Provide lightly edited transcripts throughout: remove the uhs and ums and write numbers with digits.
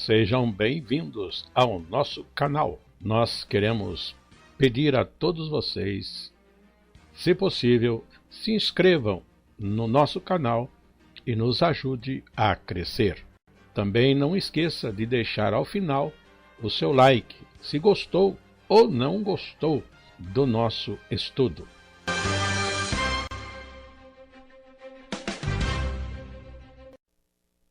Sejam bem-vindos ao nosso canal. Nós queremos pedir a todos vocês, se possível, se inscrevam no nosso canal e nos ajude a crescer. Também não esqueça de deixar ao final o seu like, se gostou ou não gostou do nosso estudo.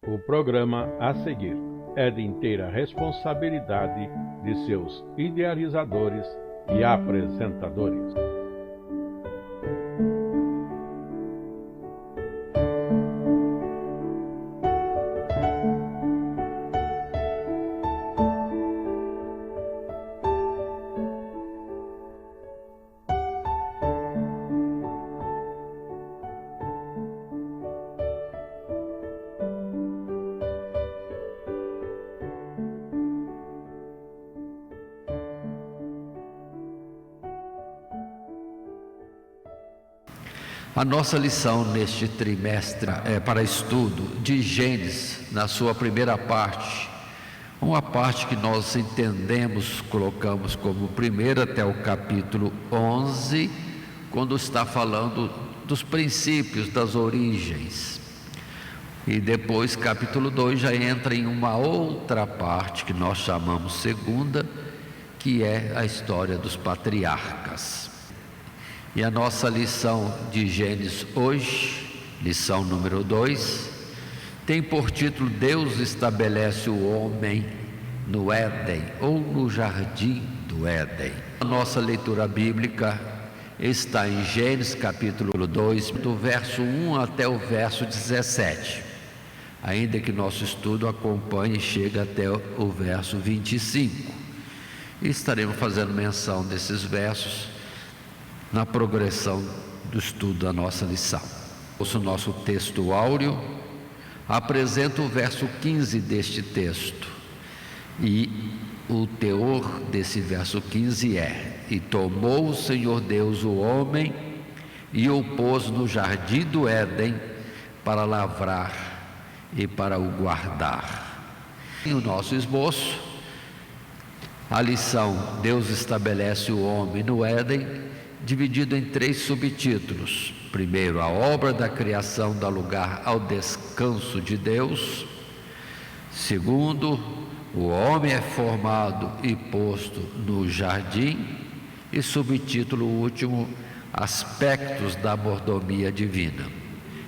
O programa a seguir é de inteira responsabilidade de seus idealizadores e apresentadores. A nossa lição neste trimestre é para estudo de Gênesis, na sua primeira parte, uma parte que nós entendemos, colocamos como primeira até o capítulo 11, quando está falando dos princípios, das origens. E depois, capítulo 2, já entra em uma outra parte, que nós chamamos segunda, que é a história dos patriarcas. E a nossa lição de Gênesis hoje, lição número 2, tem por título Deus estabelece o homem no Éden, ou no jardim do Éden. A nossa leitura bíblica está em Gênesis capítulo 2, do verso 1 até o verso 17. Ainda que nosso estudo acompanhe e chegue até o verso 25. E estaremos fazendo menção desses versos na progressão do estudo da nossa lição. O nosso texto áureo apresenta o verso 15 deste texto, e o teor desse verso 15 é: e tomou o Senhor Deus o homem e o pôs no jardim do Éden para lavrar e para o guardar. Em o nosso esboço, a lição Deus estabelece o homem no Éden, dividido em 3 subtítulos. Primeiro, a obra da criação dá lugar ao descanso de Deus. Segundo, o homem é formado e posto no jardim. E subtítulo último, aspectos da mordomia divina.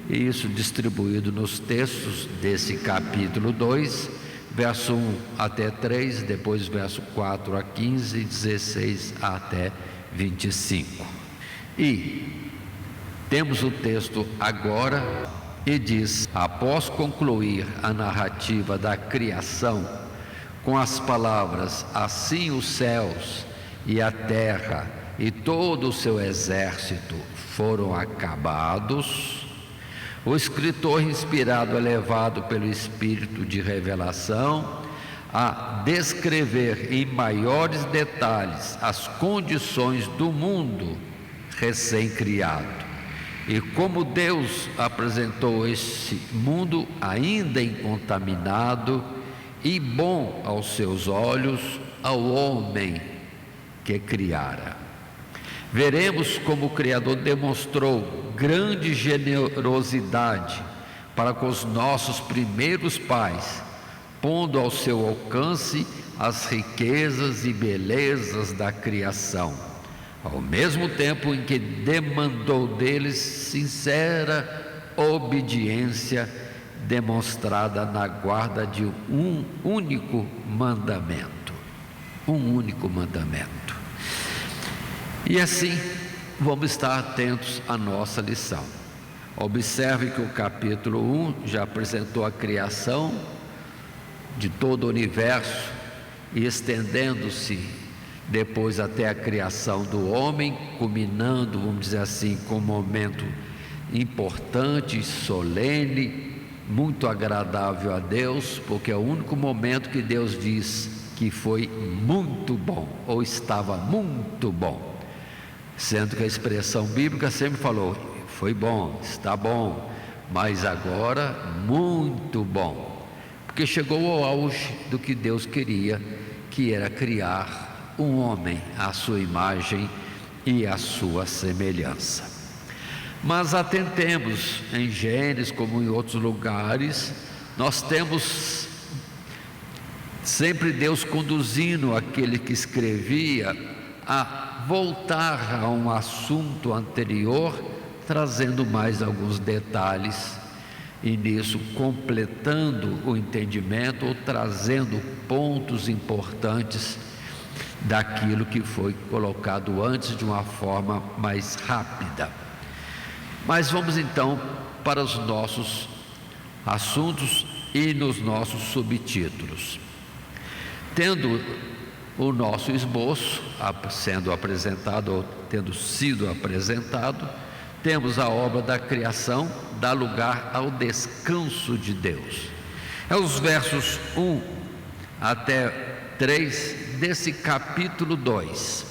E isso distribuído nos textos desse capítulo 2, verso 1 até 3, depois verso 4 a 15, 16 até 25. E temos o texto agora, e diz: após concluir a narrativa da criação com as palavras assim os céus e a terra e todo o seu exército foram acabados, o escritor inspirado é levado pelo Espírito de revelação a descrever em maiores detalhes as condições do mundo recém-criado e como Deus apresentou esse mundo ainda incontaminado e bom aos seus olhos ao homem que criara. Veremos como o Criador demonstrou grande generosidade para com os nossos primeiros pais, pondo ao seu alcance as riquezas e belezas da criação, ao mesmo tempo em que demandou deles sincera obediência demonstrada na guarda de um único mandamento. Um único mandamento. E assim, vamos estar atentos à nossa lição. Observe que o capítulo 1 já apresentou a criação de todo o universo e estendendo-se depois até a criação do homem, culminando, vamos dizer assim, com um momento importante, solene, muito agradável a Deus, porque é o único momento que Deus diz que foi muito bom, ou estava muito bom, sendo que a expressão bíblica sempre falou, foi bom, está bom, mas agora muito bom. porque chegou ao auge do que Deus queria, que era criar um homem à sua imagem e à sua semelhança. Mas atentemos, em Gênesis como em outros lugares, nós temos sempre Deus conduzindo aquele que escrevia a voltar a um assunto anterior, trazendo mais alguns detalhes, e nisso completando o entendimento ou trazendo pontos importantes daquilo que foi colocado antes de uma forma mais rápida. Mas vamos então para os nossos assuntos e nos nossos subtítulos. Tendo o nosso esboço sendo apresentado ou tendo sido apresentado, temos a obra da criação, dá lugar ao descanso de Deus. É os versos 1 até 3 desse capítulo 2,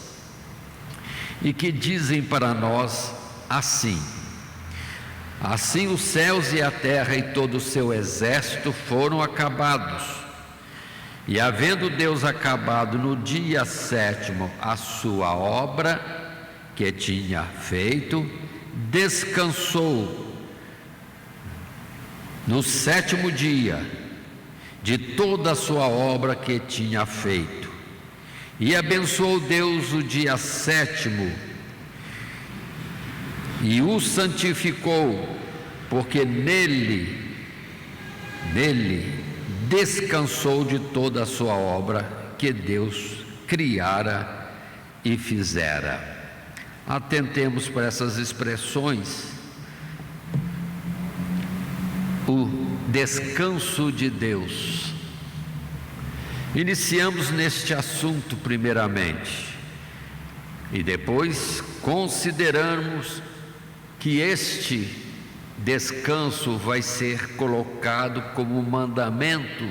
e que dizem para nós assim: assim os céus e a terra e todo o seu exército foram acabados, e havendo Deus acabado no dia 7º a sua obra que tinha feito, descansou no 7º dia de toda a sua obra que tinha feito, e abençoou Deus o dia 7º e o santificou, porque nele descansou de toda a sua obra que Deus criara e fizera. Atentemos para essas expressões. O descanso de Deus. Iniciamos neste assunto primeiramente, e depois consideramos que este descanso vai ser colocado como mandamento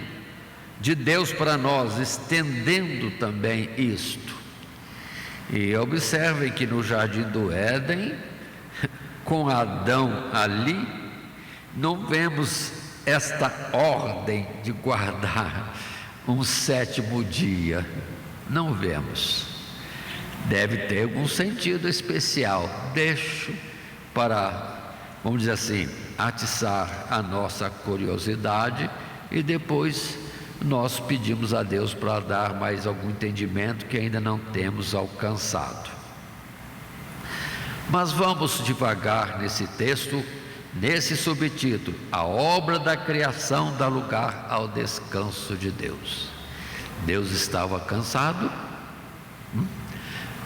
de Deus para nós, estendendo também isto. E observem que no jardim do Éden, com Adão ali, não vemos esta ordem de guardar um 7º dia, não vemos. Deve ter algum sentido especial. Deixo para, vamos dizer assim, atiçar a nossa curiosidade, e depois nós pedimos a Deus para dar mais algum entendimento que ainda não temos alcançado. Mas vamos devagar nesse texto, nesse subtítulo: a obra da criação dá lugar ao descanso de Deus. Deus estava cansado,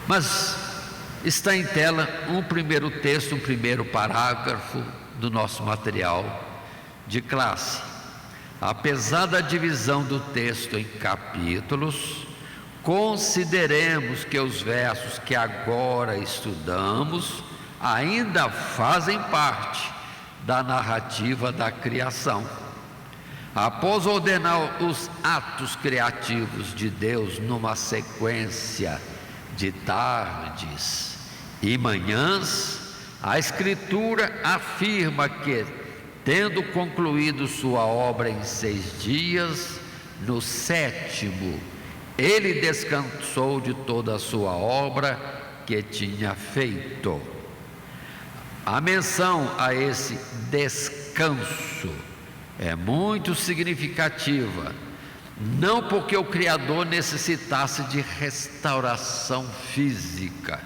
mas está em tela um primeiro texto, um primeiro parágrafo do nosso material de classe. Apesar da divisão do texto em capítulos, consideremos que os versos que agora estudamos ainda fazem parte da narrativa da criação. Após ordenar os atos criativos de Deus numa sequência de tardes e manhãs, a Escritura afirma que, tendo concluído sua obra em 6 dias, no 7º, ele descansou de toda a sua obra que tinha feito. A menção a esse descanso é muito significativa, não porque o Criador necessitasse de restauração física.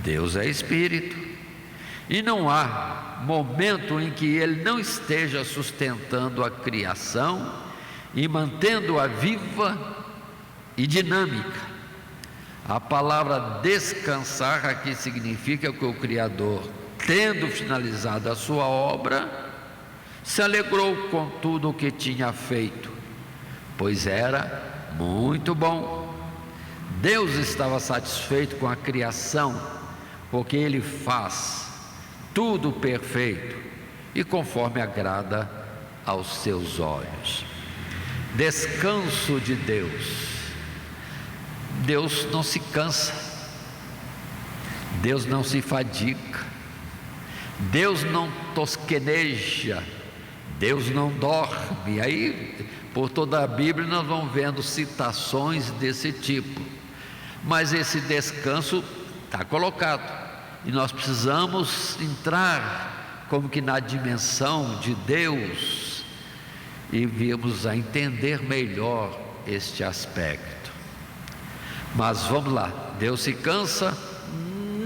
Deus é Espírito, e não há momento em que Ele não esteja sustentando a criação e mantendo-a viva e dinâmica. A palavra descansar aqui significa que o Criador, tendo finalizado a sua obra, se alegrou com tudo o que tinha feito, pois era muito bom. Deus estava satisfeito com a criação, porque Ele faz tudo perfeito e conforme agrada aos seus olhos. Descanso de Deus. Deus não se cansa, Deus não se fadiga, Deus não tosqueneja, Deus não dorme. Aí Por toda a Bíblia nós vamos vendo citações desse tipo. Mas esse descanso está colocado. E nós precisamos entrar como que na dimensão de Deus e virmos a entender melhor este aspecto. Mas vamos lá, Deus se cansa?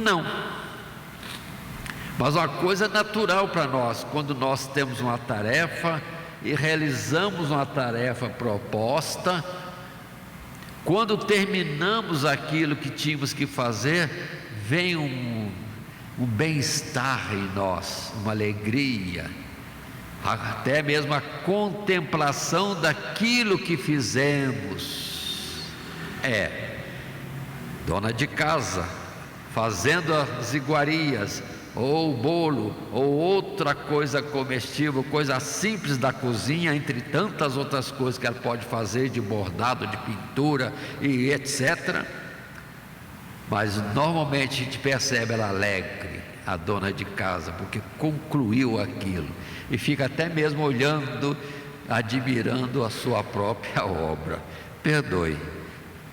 Não. Mas uma coisa natural para nós, quando nós temos uma tarefa e realizamos uma tarefa proposta, quando terminamos aquilo que tínhamos que fazer, vem um bem-estar em nós, uma alegria, até mesmo a contemplação daquilo que fizemos. Dona de casa fazendo as iguarias, ou bolo, ou outra coisa comestível, coisa simples da cozinha, entre tantas outras coisas que ela pode fazer, de bordado, de pintura e etc. Mas normalmente a gente percebe ela alegre, a dona de casa, porque concluiu aquilo, e fica até mesmo olhando, admirando a sua própria obra. Perdoe,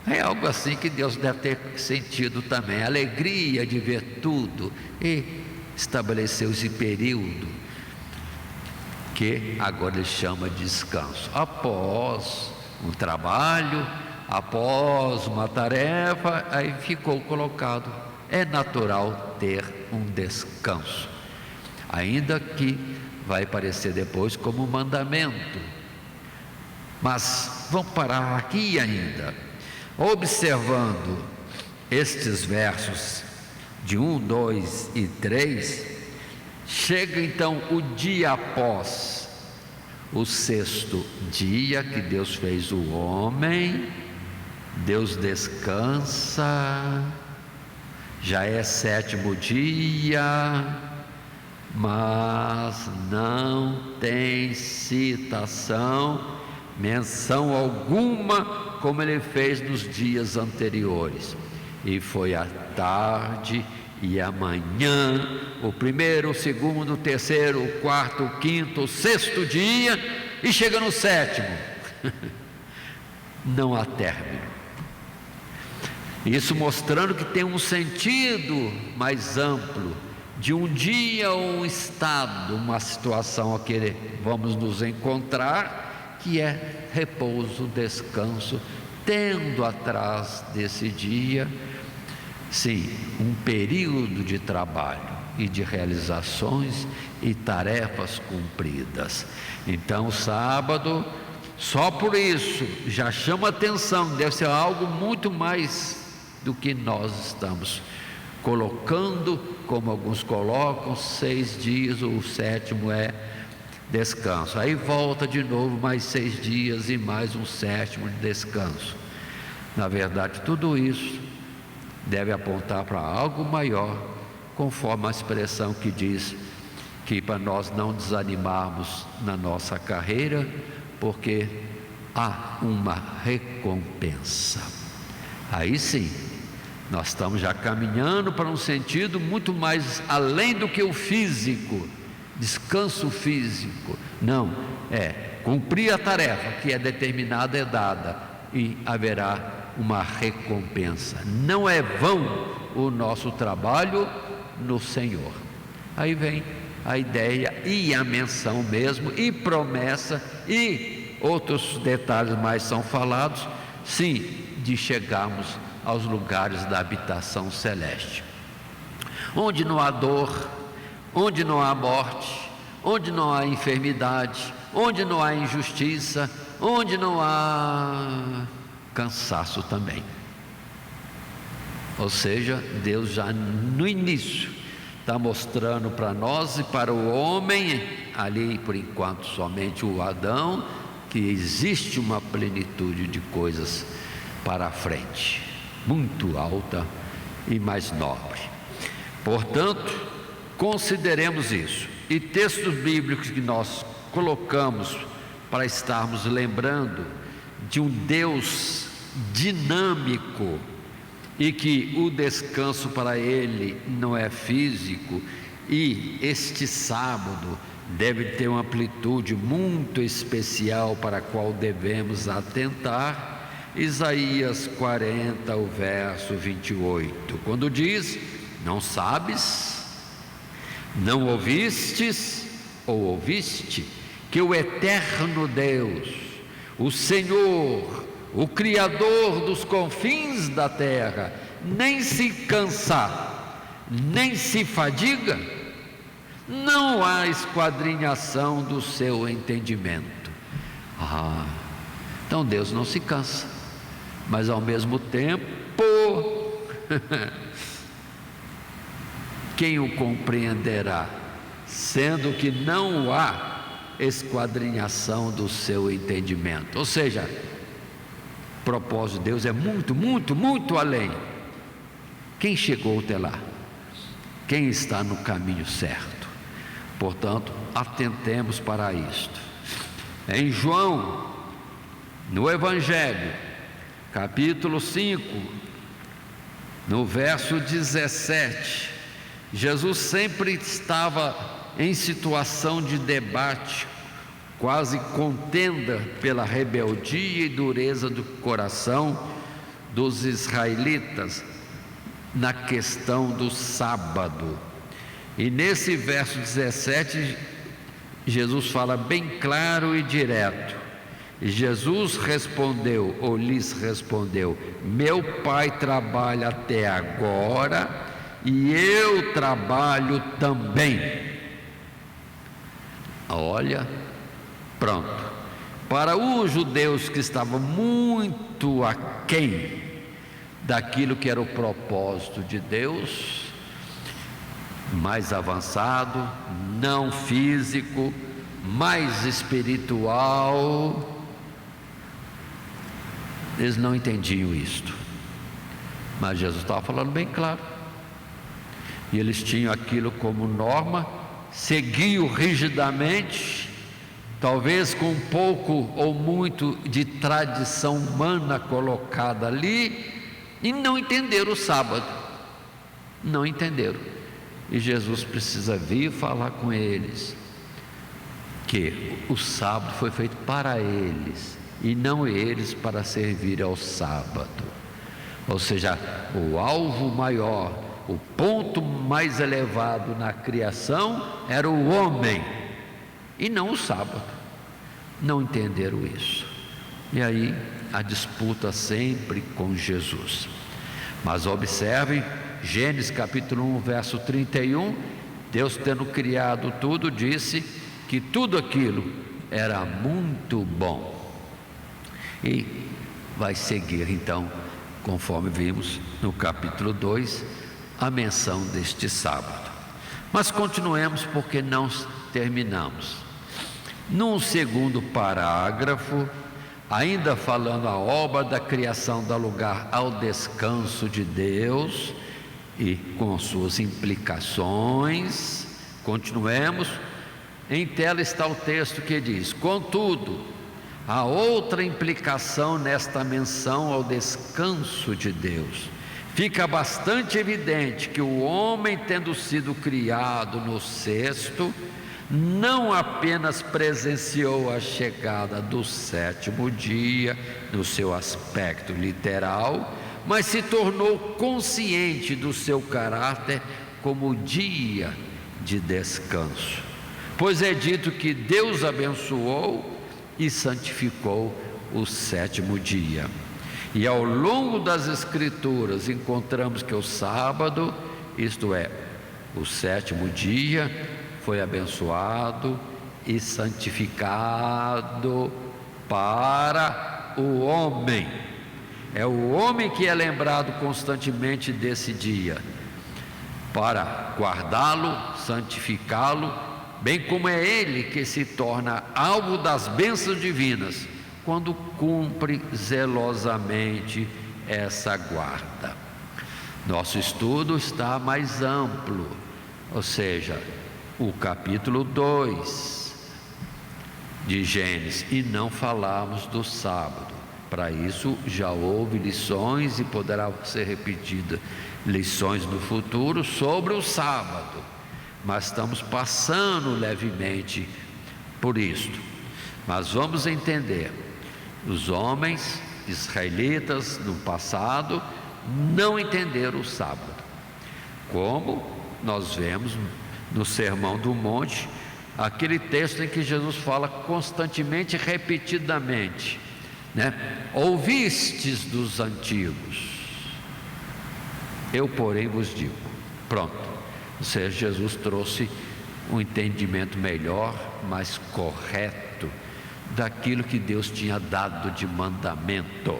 é algo assim que Deus deve ter sentido também, a alegria de ver tudo, e estabeleceu esse período que agora ele chama de descanso. Após um trabalho, após uma tarefa, aí ficou colocado, é natural ter um descanso, ainda que vai parecer depois como um mandamento. Mas vamos parar aqui ainda, observando estes versos de 1, 2 e 3, chega então o dia após o sexto dia que Deus fez o homem, Deus descansa, já é sétimo dia, mas não tem citação, menção alguma, como ele fez nos dias anteriores. E foi a tarde e amanhã, o primeiro, o segundo, o terceiro, o quarto, o quinto, o sexto dia, e chega no sétimo. Não há término. Isso mostrando que tem um sentido mais amplo, de um dia ou um estado, uma situação a que vamos nos encontrar, que é repouso, descanso, tendo atrás desse dia, sim, um período de trabalho e de realizações e tarefas cumpridas. Então, sábado, só por isso, já chama atenção, deve ser algo muito mais do que nós estamos colocando, como alguns colocam, 6 dias, o sétimo é descanso, aí volta de novo mais 6 dias e mais um sétimo de descanso. Na verdade, tudo isso deve apontar para algo maior, conforme a expressão que diz que para nós não desanimarmos na nossa carreira, porque há uma recompensa. Aí sim, nós estamos já caminhando para um sentido muito mais além do que o físico, descanso físico. Não, cumprir a tarefa que é determinada, é dada, e haverá uma recompensa. Não é vão o nosso trabalho no Senhor. Aí vem a ideia e a menção mesmo, e promessa, e outros detalhes mais são falados, sim, de chegarmos aos lugares da habitação celeste, onde não há dor, onde não há morte, onde não há enfermidade, onde não há injustiça, onde não há cansaço também. Ou seja, Deus já no início está mostrando para nós e para o homem, ali por enquanto somente o Adão, que existe uma plenitude de coisas para a frente, muito alta e mais nobre. Portanto, consideremos isso, e textos bíblicos que nós colocamos para estarmos lembrando de um Deus dinâmico, e que o descanso para ele não é físico, E este sábado deve ter uma amplitude muito especial para a qual devemos atentar. Isaías 40, o verso 28, quando diz: não sabes, não ouvistes ou ouviste, que o eterno Deus, o Senhor, o Criador dos confins da terra, nem se cansa, nem se fadiga? Não há esquadrinhação do seu entendimento. Então Deus não se cansa, mas ao mesmo tempo quem o compreenderá, sendo que não há esquadrinhação do seu entendimento. Ou seja, o propósito de Deus é muito, muito, muito além. Quem chegou até lá? Quem está no caminho certo? Portanto, atentemos para isto. Em João, no Evangelho, capítulo 5, no verso 17, Jesus sempre estava em situação de debate, quase contenda pela rebeldia e dureza do coração dos israelitas na questão do sábado. E nesse verso 17, Jesus fala bem claro e direto. E Jesus respondeu, ou lhes respondeu: meu Pai trabalha até agora e eu trabalho também. Olha, pronto. Para os judeus que estavam muito aquém daquilo que era o propósito de Deus, mais avançado, não físico, mais espiritual, eles não entendiam isto. Mas Jesus estava falando bem claro, e eles tinham aquilo como norma, seguiam rigidamente, talvez com um pouco ou muito de tradição humana colocada ali, e não entenderam o sábado, não entenderam. E Jesus precisa vir falar com eles que o sábado foi feito para eles e não eles para servir ao sábado. Ou seja, o alvo maior, o ponto mais elevado na criação era o homem e não o sábado. Não entenderam isso, e aí a disputa sempre com Jesus. Mas observem, Gênesis capítulo 1, verso 31, Deus, tendo criado tudo, disse que tudo aquilo era muito bom. E vai seguir então, conforme vimos no capítulo 2, a menção deste sábado. Mas continuemos, porque não terminamos. Num segundo parágrafo, ainda falando a obra da criação dá lugar ao descanso de Deus e com suas implicações, continuemos. Em tela está o texto que diz: contudo, há outra implicação nesta menção ao descanso de Deus. Fica bastante evidente que o homem, tendo sido criado no sexto, não apenas presenciou a chegada do sétimo dia no seu aspecto literal, mas se tornou consciente do seu caráter como dia de descanso. Pois é dito que Deus abençoou e santificou o sétimo dia. E ao longo das Escrituras encontramos que o sábado, isto é, o sétimo dia, foi abençoado e santificado para o homem. É o homem que é lembrado constantemente desse dia, para guardá-lo, santificá-lo, bem como é ele que se torna alvo das bênçãos divinas, quando cumpre zelosamente essa guarda. Nosso estudo está mais amplo, ou seja, o capítulo 2 de Gênesis, e não falamos do sábado. Para isso já houve lições e poderá ser repetida lições no futuro sobre o sábado, mas estamos passando levemente por isto. Mas vamos entender, os homens israelitas no passado não entenderam o sábado, como nós vemos no Sermão do Monte, aquele texto em que Jesus fala constantemente, repetidamente, né? Ouvistes dos antigos, eu porém vos digo. Pronto, ou seja, Jesus trouxe um entendimento melhor, mais correto daquilo que Deus tinha dado de mandamento,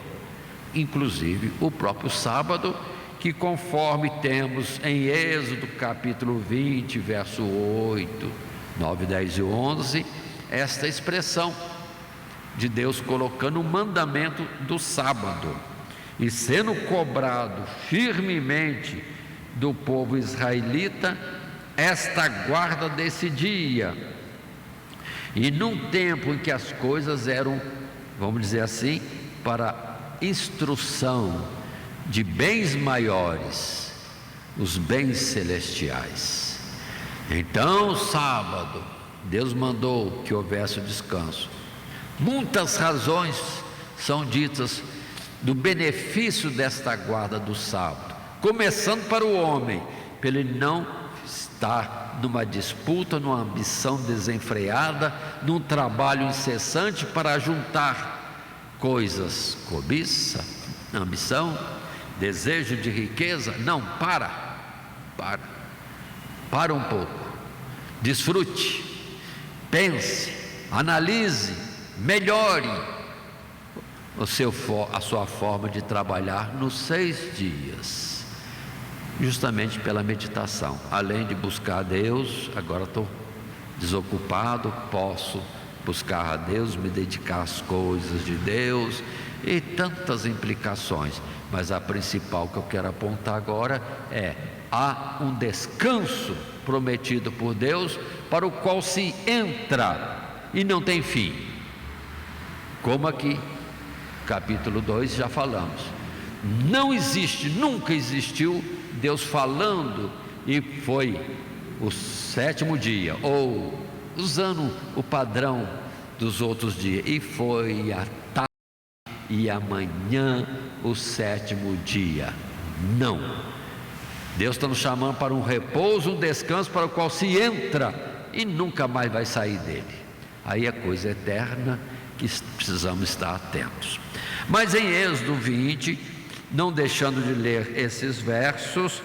inclusive o próprio sábado, que conforme temos em Êxodo capítulo 20, verso 8, 9, 10 e 11, esta expressão de Deus colocando o mandamento do sábado e sendo cobrado firmemente do povo israelita esta guarda desse dia. E num tempo em que as coisas eram, vamos dizer assim, para instrução de bens maiores, os bens celestiais. Então, o sábado, Deus mandou que houvesse o descanso. Muitas razões são ditas do benefício desta guarda do sábado, começando para o homem, para ele não estar numa disputa, numa ambição desenfreada, num trabalho incessante para juntar coisas, cobiça, ambição, desejo de riqueza. Não, para um pouco, desfrute, pense, analise, melhore a sua forma de trabalhar nos 6 dias, justamente pela meditação. Além de buscar a Deus, agora estou desocupado, posso buscar a Deus, me dedicar às coisas de Deus e tantas implicações, mas a principal que eu quero apontar agora é: há um descanso prometido por Deus, para o qual se entra e não tem fim, como aqui capítulo 2 já falamos. Não existe, nunca existiu Deus falando e foi o 7º dia, ou usando o padrão dos outros dias, e foi a tarde e amanhã o 7º dia. Não, Deus está nos chamando para um repouso, um descanso para o qual se entra e nunca mais vai sair dele. Aí é coisa eterna que precisamos estar atentos. Mas em Êxodo 20, não deixando de ler esses versos: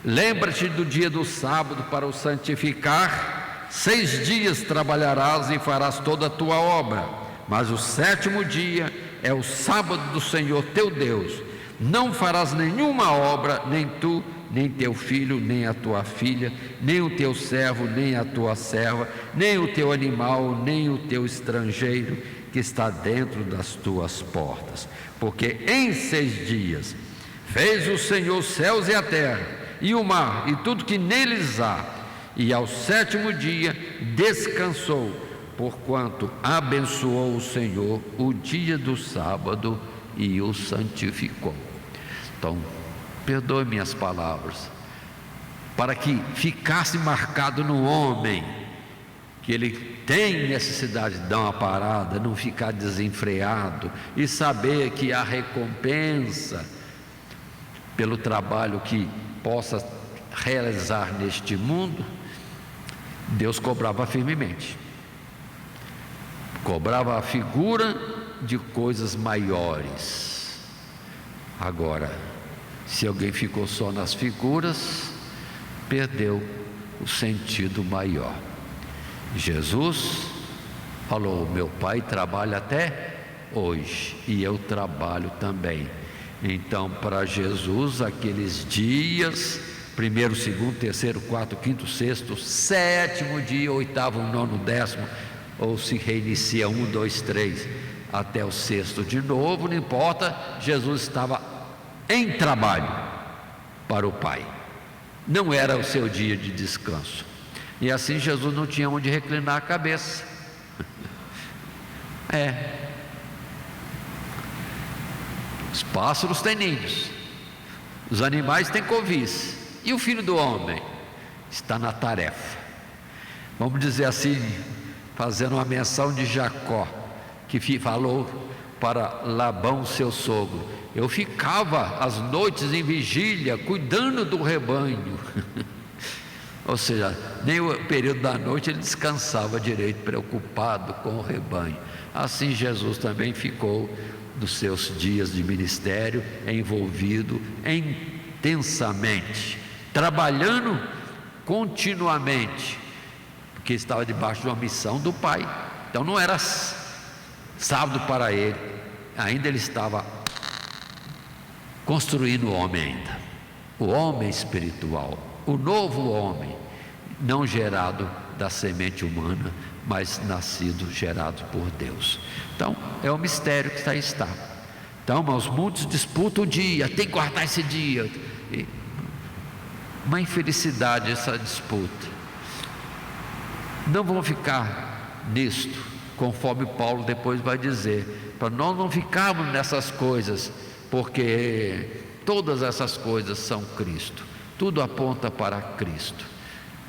lembra-te do dia do sábado para o santificar, 6 dias trabalharás e farás toda a tua obra, mas o 7º dia é o sábado do Senhor teu Deus. Não farás nenhuma obra, nem tu, nem teu filho, nem a tua filha, nem o teu servo, nem a tua serva, nem o teu animal, nem o teu estrangeiro que está dentro das tuas portas. Porque em 6 dias fez o Senhor os céus e a terra, e o mar, e tudo que neles há, e ao 7º dia descansou, porquanto abençoou o Senhor o dia do sábado e o santificou. Então, perdoe minhas palavras, para que ficasse marcado no homem que ele tem necessidade de dar uma parada, não ficar desenfreado, e saber que há recompensa pelo trabalho que possa realizar neste mundo. Deus cobrava firmemente, cobrava a figura de coisas maiores. Agora, se alguém ficou só nas figuras, perdeu o sentido maior. Jesus falou: meu Pai trabalha até hoje e eu trabalho também. Então, para Jesus, aqueles dias, 1º, 2º, 3º, 4º, 5º, 6º, 7º dia, 8º, 9º, 10º, ou se reinicia 1, 2, 3 até o 6º de novo, não importa, Jesus estava em trabalho para o Pai, não era o seu dia de descanso. E assim Jesus não tinha onde reclinar a cabeça. Os pássaros têm ninhos, os animais têm covis, e o Filho do Homem está na tarefa. Vamos dizer assim, fazendo uma menção de Jacó, que falou para Labão, seu sogro: eu ficava as noites em vigília, cuidando do rebanho. Ou seja, nem o período da noite ele descansava direito, preocupado com o rebanho. Assim Jesus também ficou nos seus dias de ministério envolvido intensamente, trabalhando continuamente, porque estava debaixo de uma missão do Pai. Então não era sábado para ele, ainda ele estava construindo o homem ainda, o homem espiritual, o novo homem, não gerado da semente humana, mas nascido, gerado por Deus. Então é o mistério que está. Então, irmãos, muitos disputam o dia, tem que guardar esse dia. Uma infelicidade essa disputa. Não vão ficar nisto, conforme Paulo depois vai dizer, para nós não ficarmos nessas coisas, porque todas essas coisas são Cristo, tudo aponta para Cristo.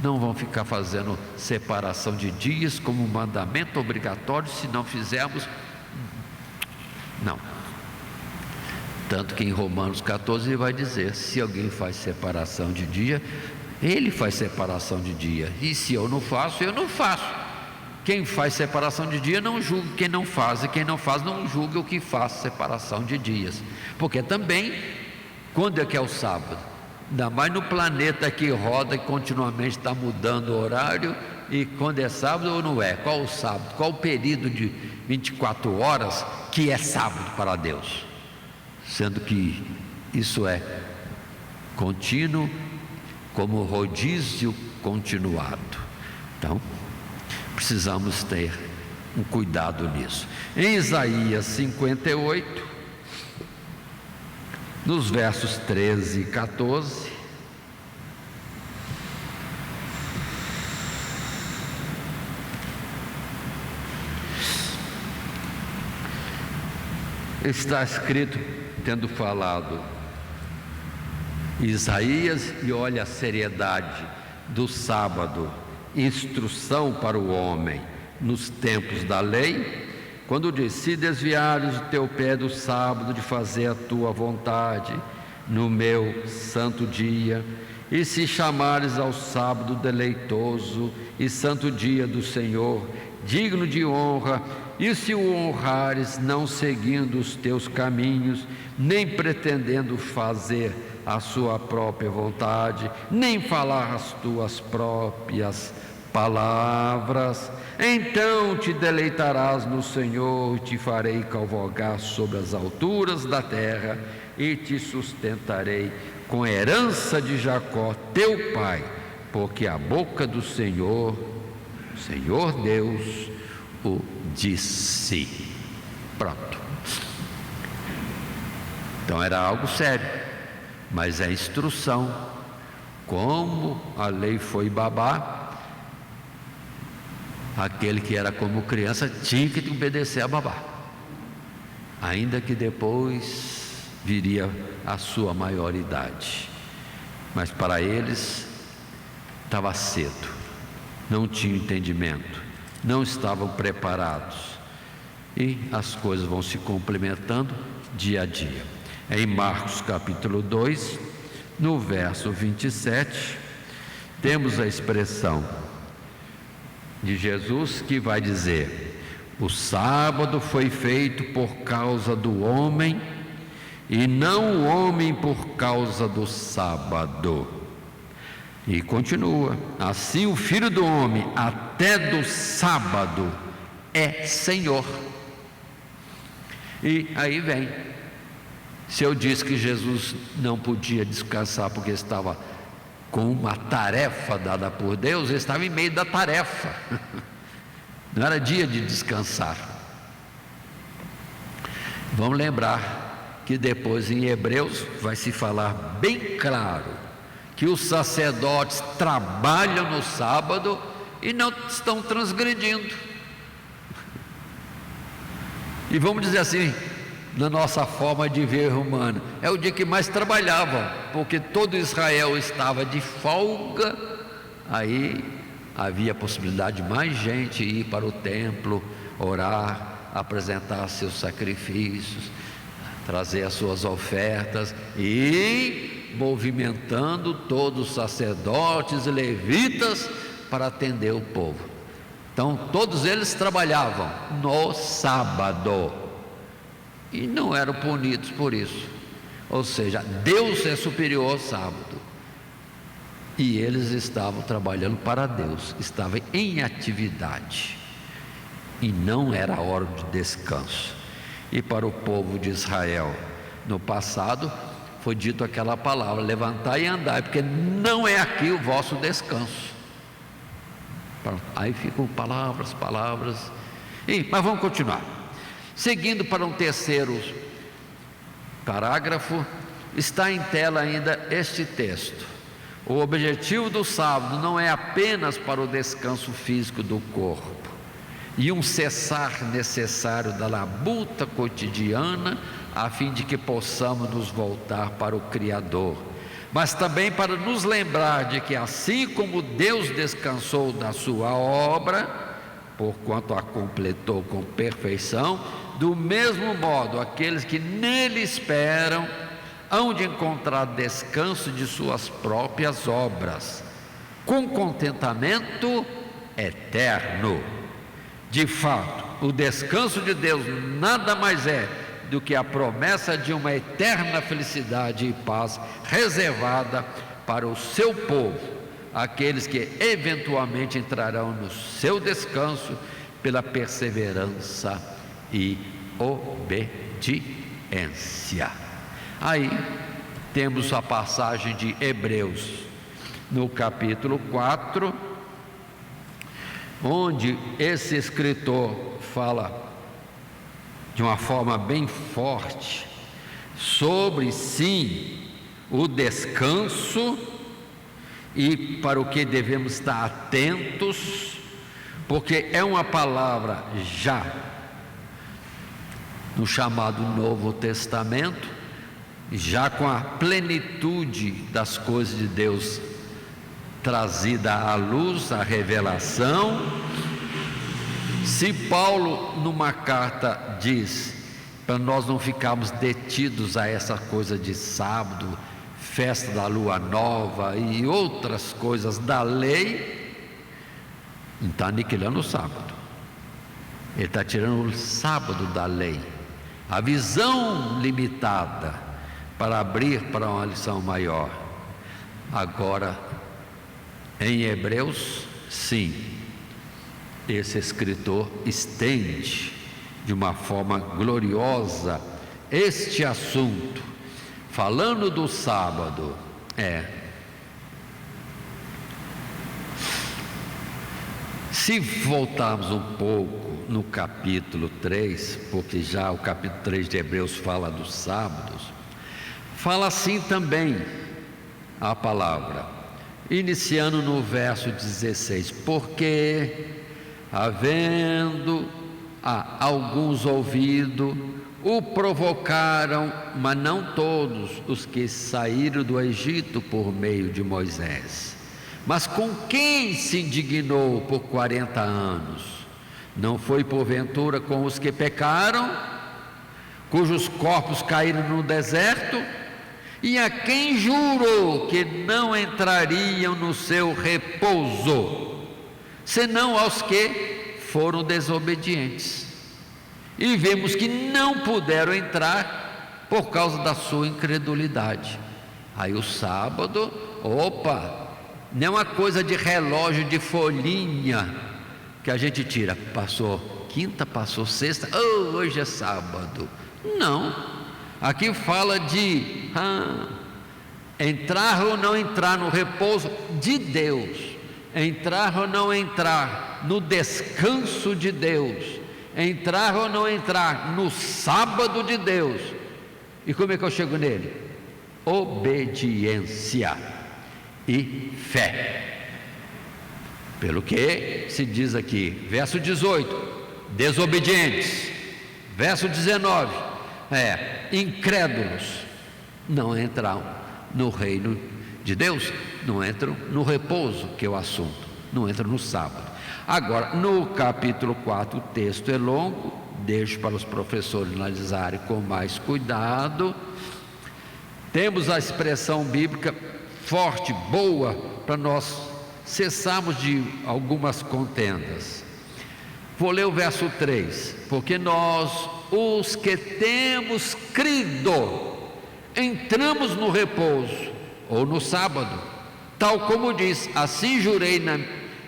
Não vão ficar fazendo separação de dias como um mandamento obrigatório, se não fizermos, não. Tanto que em Romanos 14 ele vai dizer: se alguém faz separação de dia, ele faz separação de dia, e se eu não faço, eu não faço. Quem faz separação de dia não julga quem não faz, e quem não faz não julga o que faz separação de dias. Porque também, quando é que é o sábado? Ainda mais no planeta que roda e continuamente está mudando o horário, e quando é sábado ou não é? Qual o sábado? Qual o período de 24 horas que é sábado para Deus? Sendo que isso é contínuo, como rodízio continuado. Então, precisamos ter um cuidado nisso. Em Isaías 58, nos versos 13 e 14, está escrito, tendo falado Isaías, e olha a seriedade do sábado, instrução para o homem nos tempos da lei, quando diz: se desviares o teu pé do sábado de fazer a tua vontade no meu santo dia, e se chamares ao sábado deleitoso e santo dia do Senhor, digno de honra, e se o honrares, não seguindo os teus caminhos, nem pretendendo fazer a sua própria vontade, nem falar as tuas próprias palavras, então te deleitarás no Senhor, te farei cavalgar sobre as alturas da terra, e te sustentarei com a herança de Jacó teu pai, porque a boca do Senhor, Senhor Deus, o disse. Pronto. Então era algo sério, mas é instrução. Como a lei foi babá, aquele que era como criança tinha que obedecer a babá, ainda que depois viria a sua maioridade. Mas para eles estava cedo, não tinham entendimento, não estavam preparados, e as coisas vão se complementando dia a dia. Em Marcos capítulo 2, no verso 27, temos a expressão de Jesus que vai dizer: o sábado foi feito por causa do homem, e não o homem por causa do sábado. E continua: assim o Filho do Homem até do sábado é Senhor. E aí vem, se eu disse que Jesus não podia descansar porque estava com uma tarefa dada por Deus, ele estava em meio da tarefa, não era dia de descansar. Vamos lembrar que depois em Hebreus vai se falar bem claro que os sacerdotes trabalham no sábado e não estão transgredindo. E vamos dizer assim, na nossa forma de ver humana, é o dia que mais trabalhavam, porque todo Israel estava de folga aí havia a possibilidade de mais gente ir para o templo, orar, apresentar seus sacrifícios, trazer as suas ofertas e movimentando todos os sacerdotes e levitas para atender o povo. Então todos eles trabalhavam no sábado e não eram punidos por isso. Ou seja, Deus é superior ao sábado e eles estavam trabalhando para Deus, estavam em atividade e não era hora de descanso. E para o povo de Israel no passado foi dito aquela palavra: levantai e andai, porque não é aqui o vosso descanso. Aí ficam palavras. Mas vamos continuar. Seguindo para um terceiro parágrafo, está em tela ainda este texto: o objetivo do sábado não é apenas para o descanso físico do corpo e um cessar necessário da labuta cotidiana, a fim de que possamos nos voltar para o Criador, mas também para nos lembrar de que assim como Deus descansou da sua obra, porquanto a completou com perfeição, do mesmo modo aqueles que nele esperam hão de encontrar descanso de suas próprias obras, com contentamento eterno. De fato, o descanso de Deus nada mais é do que a promessa de uma eterna felicidade e paz reservada para o seu povo, aqueles que eventualmente entrarão no seu descanso pela perseverança e obediência. Aí temos a passagem de Hebreus, no capítulo 4, onde esse escritor fala de uma forma bem forte sobre, sim, o descanso e para o que devemos estar atentos, porque é uma palavra já no chamado Novo Testamento, já com a plenitude das coisas de Deus trazida à luz, a revelação. Se Paulo numa carta diz para nós não ficarmos detidos a essa coisa de sábado, festa da lua nova e outras coisas da lei, não está aniquilando o sábado, ele está tirando o sábado da lei, a visão limitada, para abrir para uma lição maior. Agora em Hebreus, sim, esse escritor estende de uma forma gloriosa este assunto, falando do sábado. Se voltarmos um pouco no capítulo 3, porque já o capítulo 3 de Hebreus fala dos sábados, fala assim também a palavra, iniciando no verso 16: porque havendo alguns ouvido, o provocaram, mas não todos os que saíram do Egito por meio de Moisés. Mas com quem se indignou por 40 anos? Não foi porventura com os que pecaram, cujos corpos caíram no deserto? E a quem jurou que não entrariam no seu repouso, senão aos que foram desobedientes? E vemos que não puderam entrar por causa da sua incredulidade. Aí o sábado, não é uma coisa de relógio de folhinha que a gente tira, passou quinta, passou sexta, hoje é sábado. Não. Aqui fala de entrar ou não entrar no repouso de Deus, entrar ou não entrar no descanso de Deus, entrar ou não entrar no sábado de Deus. E como é que eu chego nele? Obediência e fé. Pelo que se diz aqui, verso 18, desobedientes. Verso 19, incrédulos não entrarão no reino de Deus, não entram no repouso, que é o assunto, não entram no sábado. Agora, no capítulo 4, o texto é longo, deixo para os professores analisarem com mais cuidado. Temos a expressão bíblica forte, boa, para nós cessarmos de algumas contendas. Vou ler o verso 3: porque nós, os que temos crido, entramos no repouso, ou no sábado, tal como diz: assim jurei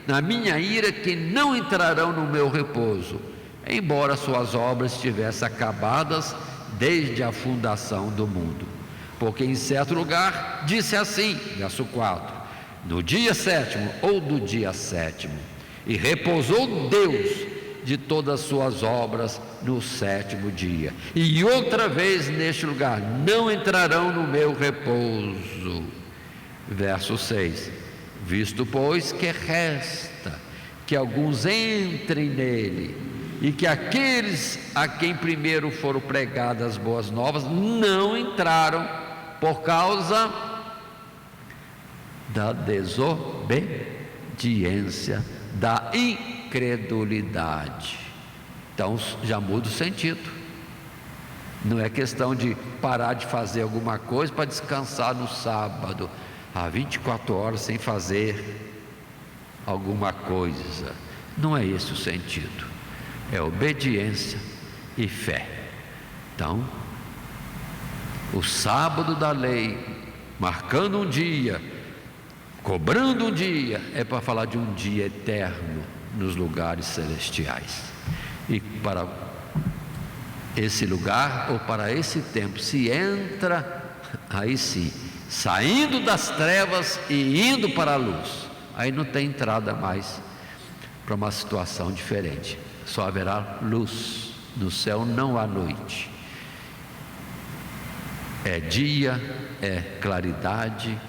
na minha ira que não entrarão no meu repouso, embora suas obras estivessem acabadas desde a fundação do mundo. Porque em certo lugar disse assim, verso 4: no dia sétimo, ou do dia sétimo, e repousou Deus de todas as suas obras no sétimo dia. E outra vez neste lugar: não entrarão no meu repouso. Verso 6: visto pois que resta que alguns entrem nele, e que aqueles a quem primeiro foram pregadas as boas novas não entraram, por causa da desobediência, da incredulidade. Então já muda o sentido. Não é questão de parar de fazer alguma coisa para descansar no sábado, 24 horas sem fazer alguma coisa. Não é esse o sentido. É obediência e fé. Então, o sábado da lei, marcando um dia, cobrando um dia, é para falar de um dia eterno nos lugares celestiais. E para esse lugar, ou para esse tempo, se entra, aí sim, saindo das trevas e indo para a luz. Aí não tem entrada mais para uma situação diferente, só haverá luz. No céu não há noite, é dia, é claridade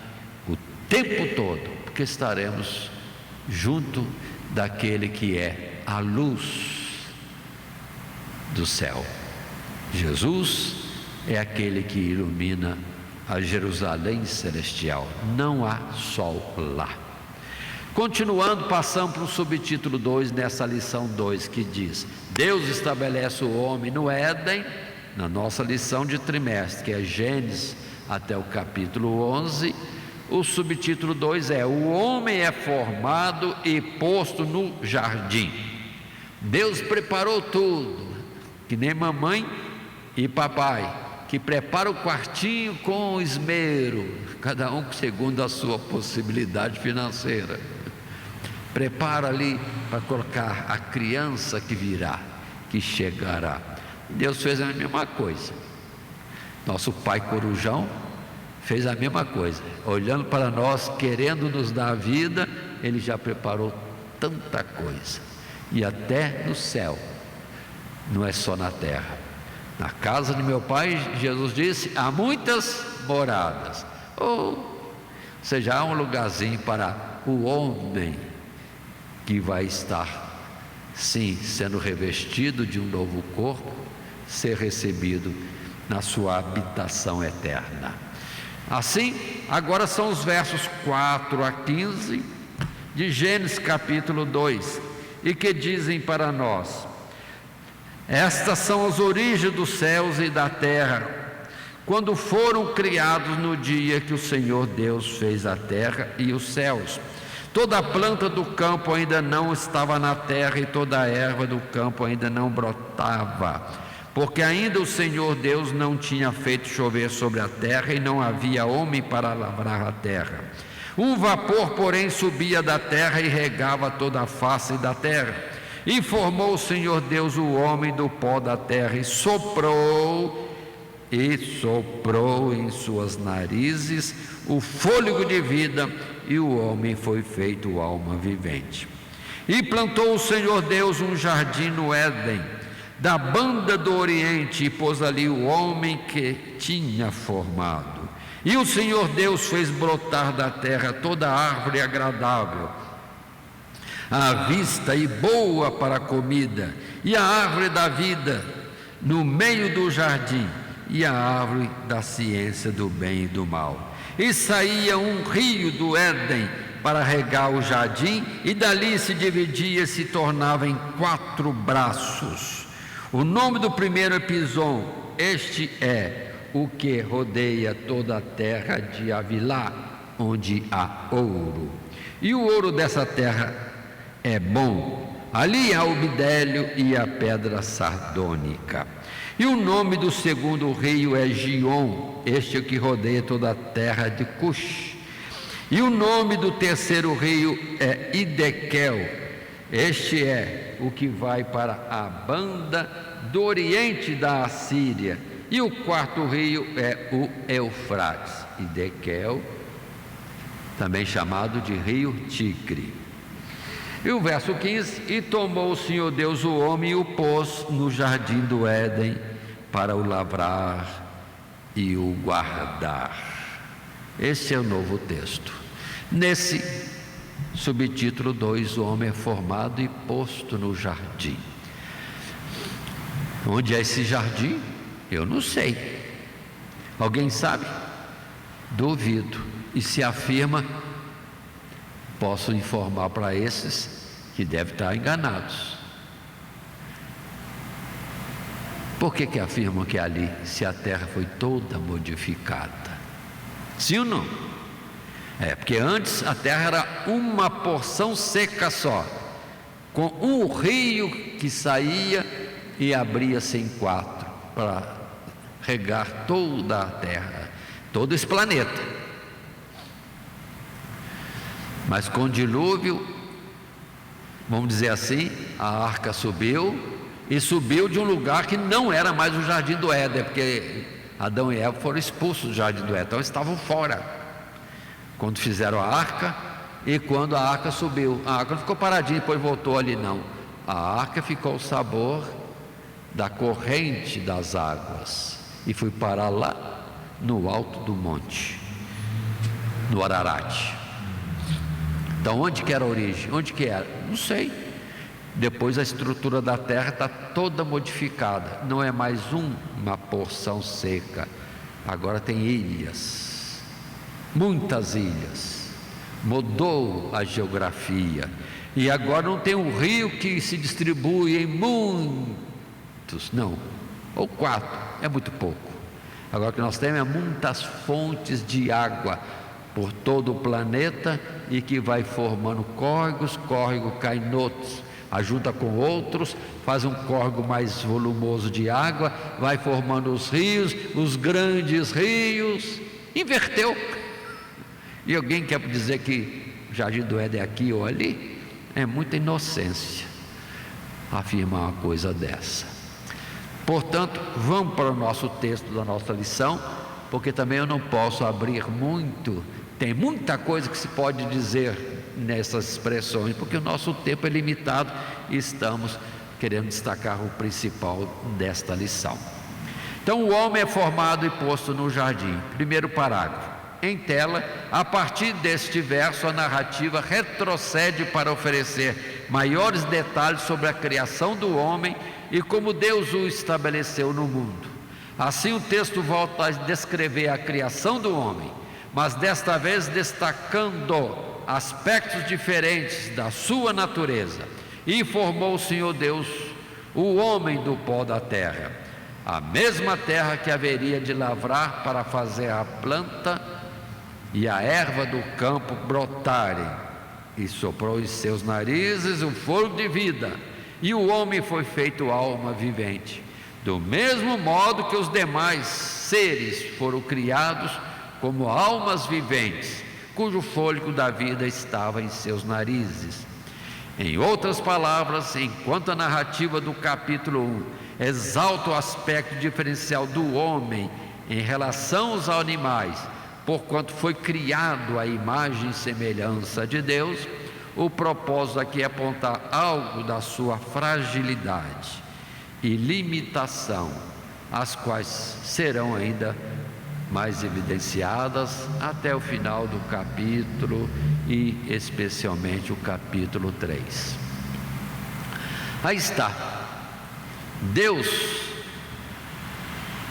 o tempo todo, porque estaremos junto daquele que é a luz do céu. Jesus é aquele que ilumina a Jerusalém celestial. Não há sol lá. Continuando, passamos para o subtítulo 2 nessa lição 2, que diz: Deus estabelece o homem no Éden. Na nossa lição de trimestre, que é Gênesis até o capítulo 11, o subtítulo 2 é: o homem é formado e posto no jardim. Deus preparou tudo, que nem mamãe e papai, que prepara o quartinho com esmero, cada um segundo a sua possibilidade financeira. Prepara ali para colocar a criança que virá, que chegará. Deus fez a mesma coisa. Nosso pai Corujão fez a mesma coisa, olhando para nós, querendo nos dar a vida. Ele já preparou tanta coisa, e até no céu, não é só na terra. Na casa de meu pai, Jesus disse, há muitas moradas, ou seja, há um lugarzinho para o homem que vai estar, sim, sendo revestido de um novo corpo, ser recebido na sua habitação eterna. Assim, agora são os versos 4 a 15 de Gênesis capítulo 2, e que dizem para nós: estas são as origens dos céus e da terra, quando foram criados no dia que o Senhor Deus fez a terra e os céus. Toda a planta do campo ainda não estava na terra, e toda a erva do campo ainda não brotava, porque ainda o Senhor Deus não tinha feito chover sobre a terra, e não havia homem para lavrar a terra. Um vapor, porém, subia da terra e regava toda a face da terra. E formou o Senhor Deus o homem do pó da terra, e soprou em suas narizes o fôlego de vida, e o homem foi feito alma vivente. E plantou o Senhor Deus um jardim no Éden, da banda do Oriente, e pôs ali o homem que tinha formado. E o Senhor Deus fez brotar da terra toda árvore agradável à vista e boa para a comida, e a árvore da vida no meio do jardim, e a árvore da ciência do bem e do mal. e saía um rio do Éden para regar o jardim, e dali se dividia e se tornava em 4 braços. O nome do primeiro é Pison. Este é o que rodeia toda a terra de Havilá, onde há ouro. E o ouro dessa terra é bom. Ali há o bidélio e a pedra sardônica. E o nome do segundo rio é Gion, este é o que rodeia toda a terra de Cush. E o nome do terceiro rio é Idequel, este é o que vai para a banda do oriente da Assíria. E o quarto rio é o Eufrates, Idequel, também chamado de rio Tigre. E o verso 15: e tomou o Senhor Deus o homem e o pôs no jardim do Éden para o lavrar e o guardar. Esse é o novo texto. Nesse subtítulo 2, o homem é formado e posto no jardim. Onde é esse jardim? Eu não sei. Alguém sabe? Duvido. E se afirma, posso informar para esses que devem estar enganados. Por que afirmam que é ali, se a terra foi toda modificada? Sim ou não? Porque antes a terra era uma porção seca só, com um rio que saía e abria-se em 4 para regar toda a terra, todo esse planeta. Mas com o dilúvio, vamos dizer assim, a arca subiu, e subiu de um lugar que não era mais o jardim do Éden, porque Adão e Eva foram expulsos do jardim do Éden, então estavam fora quando fizeram a arca. E quando a arca subiu, a arca não ficou paradinha e depois voltou ali, não. A arca ficou o sabor da corrente das águas e foi parar lá no alto do monte, no Ararat. Então onde que era a origem? Onde que era? Não sei. Depois a estrutura da terra está toda modificada, não é mais uma porção seca, agora tem ilhas, muitas ilhas, mudou a geografia, e agora não tem um rio que se distribui em muitos, não, ou 4, é muito pouco. Agora o que nós temos é muitas fontes de água por todo o planeta, e que vai formando córregos, córrego cai em outros, ajunta com outros, faz um córrego mais volumoso de água, vai formando os rios, os grandes rios, inverteu. E alguém quer dizer que o jardim do Éden é aqui ou ali? É muita inocência afirmar uma coisa dessa. Portanto, vamos para o nosso texto da nossa lição, porque também eu não posso abrir muito, tem muita coisa que se pode dizer nessas expressões, porque o nosso tempo é limitado e estamos querendo destacar o principal desta lição. Então, o homem é formado e posto no jardim. Primeiro parágrafo. Em tela, a partir deste verso, a narrativa retrocede para oferecer maiores detalhes sobre a criação do homem e como Deus o estabeleceu no mundo. Assim, o texto volta a descrever a criação do homem, mas desta vez destacando aspectos diferentes da sua natureza. E formou o Senhor Deus o homem do pó da terra, a mesma terra que haveria de lavrar para fazer a planta e a erva do campo brotarem, e soprou em seus narizes o fôlego de vida, e o homem foi feito alma vivente, do mesmo modo que os demais seres foram criados como almas viventes, cujo fôlego da vida estava em seus narizes. Em outras palavras, enquanto a narrativa do capítulo 1 exalta o aspecto diferencial do homem em relação aos animais, porquanto foi criado à imagem e semelhança de Deus, o propósito aqui é apontar algo da sua fragilidade e limitação, as quais serão ainda mais evidenciadas até o final do capítulo, e especialmente o capítulo 3. Aí está, Deus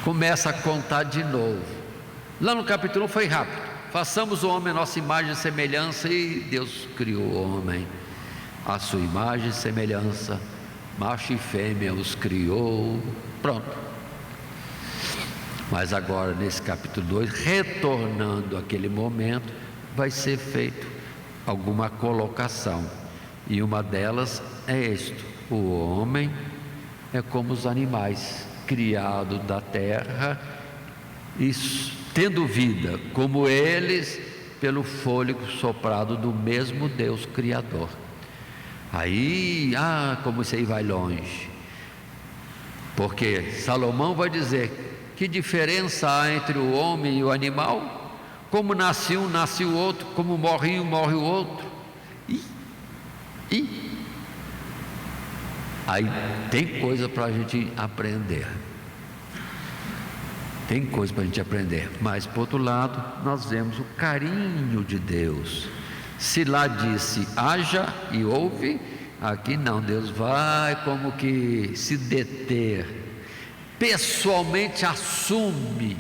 começa a contar de novo. Lá no capítulo 1 foi rápido, façamos o homem a nossa imagem e semelhança, e Deus criou o homem à sua imagem e semelhança, macho e fêmea os criou, pronto. Mas agora nesse capítulo 2, retornando àquele momento, vai ser feito alguma colocação, e uma delas é isto: o homem é como os animais, criado da terra e tendo vida como eles, pelo fôlego soprado do mesmo Deus Criador. Aí, como isso aí vai longe, porque Salomão vai dizer: que diferença há entre o homem e o animal? Como nasce um, nasce o outro, como morre um, morre o outro. Aí tem coisa para a gente aprender. Tem coisa para a gente aprender. Mas por outro lado, nós vemos o carinho de Deus. Se lá disse haja e houve, aqui não, Deus vai como que se deter, pessoalmente assume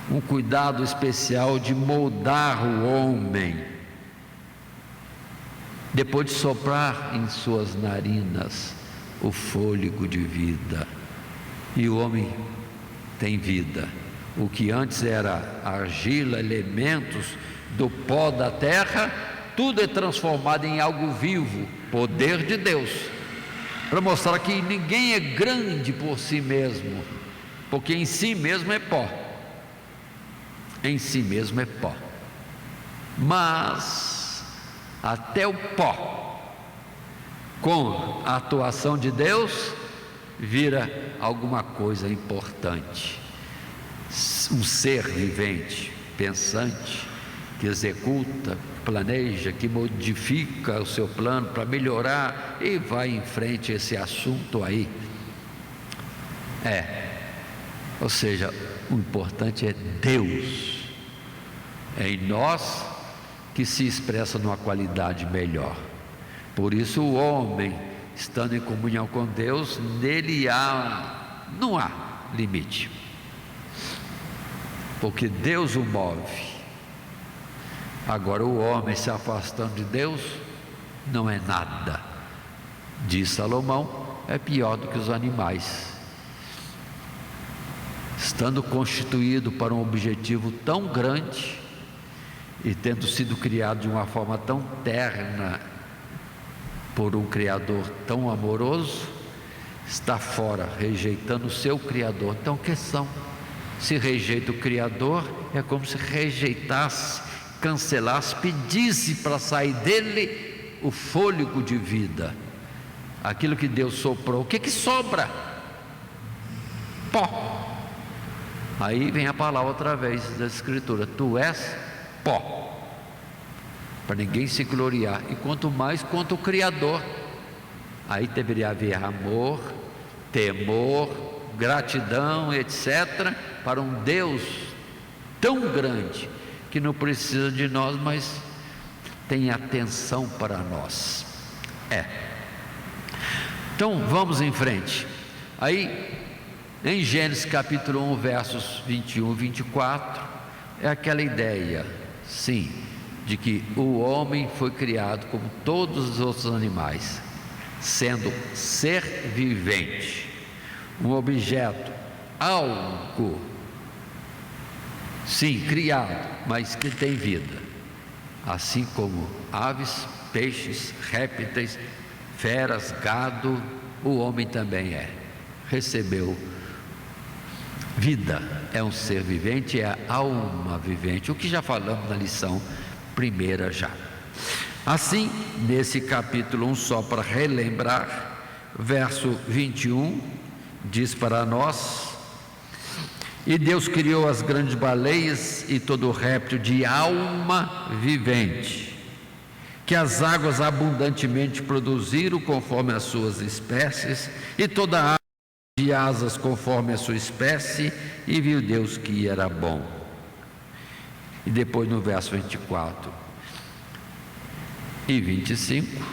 um cuidado especial de moldar o homem, depois de soprar em suas narinas o fôlego de vida, e o homem tem vida. O que antes era argila, elementos do pó da terra, tudo é transformado em algo vivo, poder de Deus, para mostrar que ninguém é grande por si mesmo, porque em si mesmo é pó. Em si mesmo é pó. Mas até o pó, com a atuação de Deus, vira alguma coisa importante. Um ser vivente, pensante, que executa, planeja, que modifica o seu plano para melhorar e vai em frente a esse assunto aí. Ou seja, o importante é Deus. É em nós que se expressa numa qualidade melhor. Por isso o homem, estando em comunhão com Deus, nele não há limite, porque Deus o move. Agora o homem se afastando de Deus não é nada. Diz Salomão, é pior do que os animais. Estando constituído para um objetivo tão grande e tendo sido criado de uma forma tão terna por um Criador tão amoroso, está fora, rejeitando o seu Criador. Então, questão, se rejeita o Criador, é como se rejeitasse, cancelasse, pedisse para sair dele o fôlego de vida, aquilo que Deus soprou. O que sobra? Pó. Aí vem a palavra outra vez da Escritura: tu és pó, para ninguém se gloriar, e quanto mais quanto o Criador. Aí deveria haver amor, temor, gratidão, etc., para um Deus tão grande, que não precisa de nós, mas tem atenção para nós. Então vamos em frente. Aí em Gênesis capítulo 1, versos 21 e 24, é aquela ideia, sim, de que o homem foi criado como todos os outros animais, sendo ser vivente, um objeto, algo, sim, criado, mas que tem vida, assim como aves, peixes, répteis, feras, gado, o homem também recebeu vida, é um ser vivente, é a alma vivente, o que já falamos na lição primeira já. Assim, nesse capítulo 1, só para relembrar, verso 21, diz para nós: e Deus criou as grandes baleias e todo réptil de alma vivente, que as águas abundantemente produziram conforme as suas espécies, e toda a ave de asas conforme a sua espécie, e viu Deus que era bom. E depois no verso 24 e 25,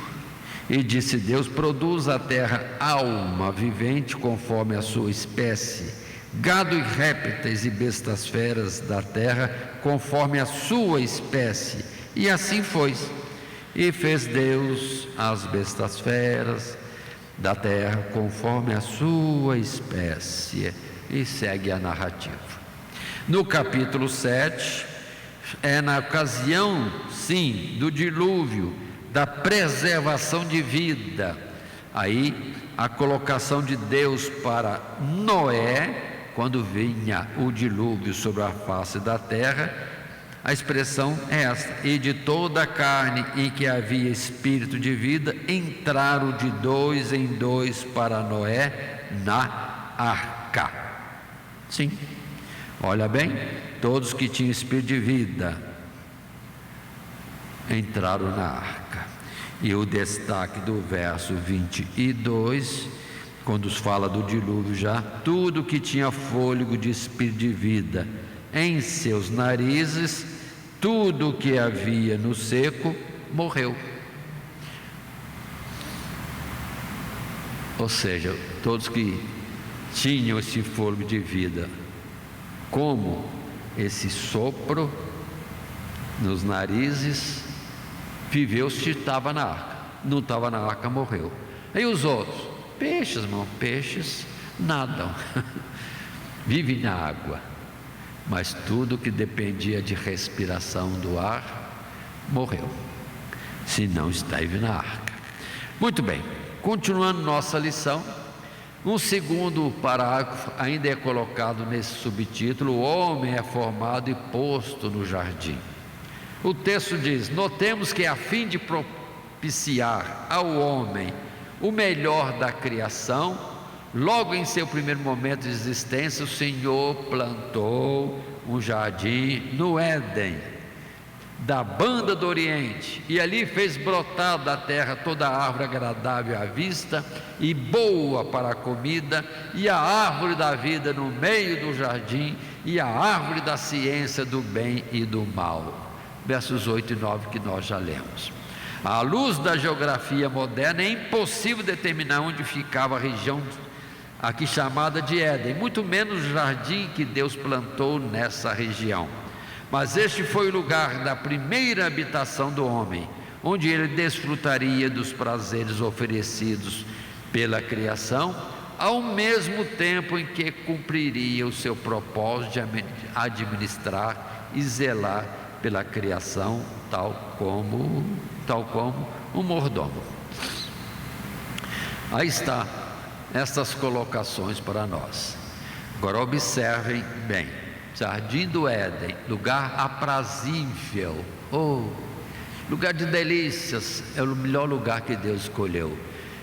e disse Deus: produz a terra alma vivente conforme a sua espécie, gado e répteis e bestas feras da terra, conforme a sua espécie. E assim foi. E fez Deus as bestas feras da terra, conforme a sua espécie. E segue a narrativa. No capítulo 7, é na ocasião, sim, do dilúvio, da preservação de vida. Aí, a colocação de Deus para Noé, quando vinha o dilúvio sobre a face da terra, a expressão é esta: e de toda a carne em que havia espírito de vida, entraram de 2 em 2 para Noé na arca. Sim, olha bem, todos que tinham espírito de vida entraram na arca. E o destaque do verso 22, quando fala do dilúvio já: tudo que tinha fôlego de espírito de vida em seus narizes, tudo que havia no seco, morreu. Ou seja, todos que tinham esse fôlego de vida, como esse sopro nos narizes, viveu se estava na arca. Não estava na arca, morreu. E os outros? Peixes, irmão, peixes nadam, vivem na água, mas tudo que dependia de respiração do ar, morreu, se não esteve na arca. Muito bem, continuando nossa lição, um segundo parágrafo ainda é colocado nesse subtítulo: o homem é formado e posto no jardim. O texto diz: notemos que a fim de propiciar ao homem o melhor da criação, logo em seu primeiro momento de existência, o Senhor plantou um jardim no Éden, da banda do Oriente, e ali fez brotar da terra toda a árvore agradável à vista e boa para a comida, e a árvore da vida no meio do jardim, e a árvore da ciência do bem e do mal. Versos 8 e 9 que nós já lemos. À luz da geografia moderna, é impossível determinar onde ficava a região aqui chamada de Éden, muito menos o jardim que Deus plantou nessa região. Mas este foi o lugar da primeira habitação do homem, onde ele desfrutaria dos prazeres oferecidos pela criação, ao mesmo tempo em que cumpriria o seu propósito de administrar e zelar pela criação, tal como um mordomo. Aí está estas colocações para nós. Agora observem bem: jardim do Éden, lugar aprazível, lugar de delícias, é o melhor lugar que Deus escolheu,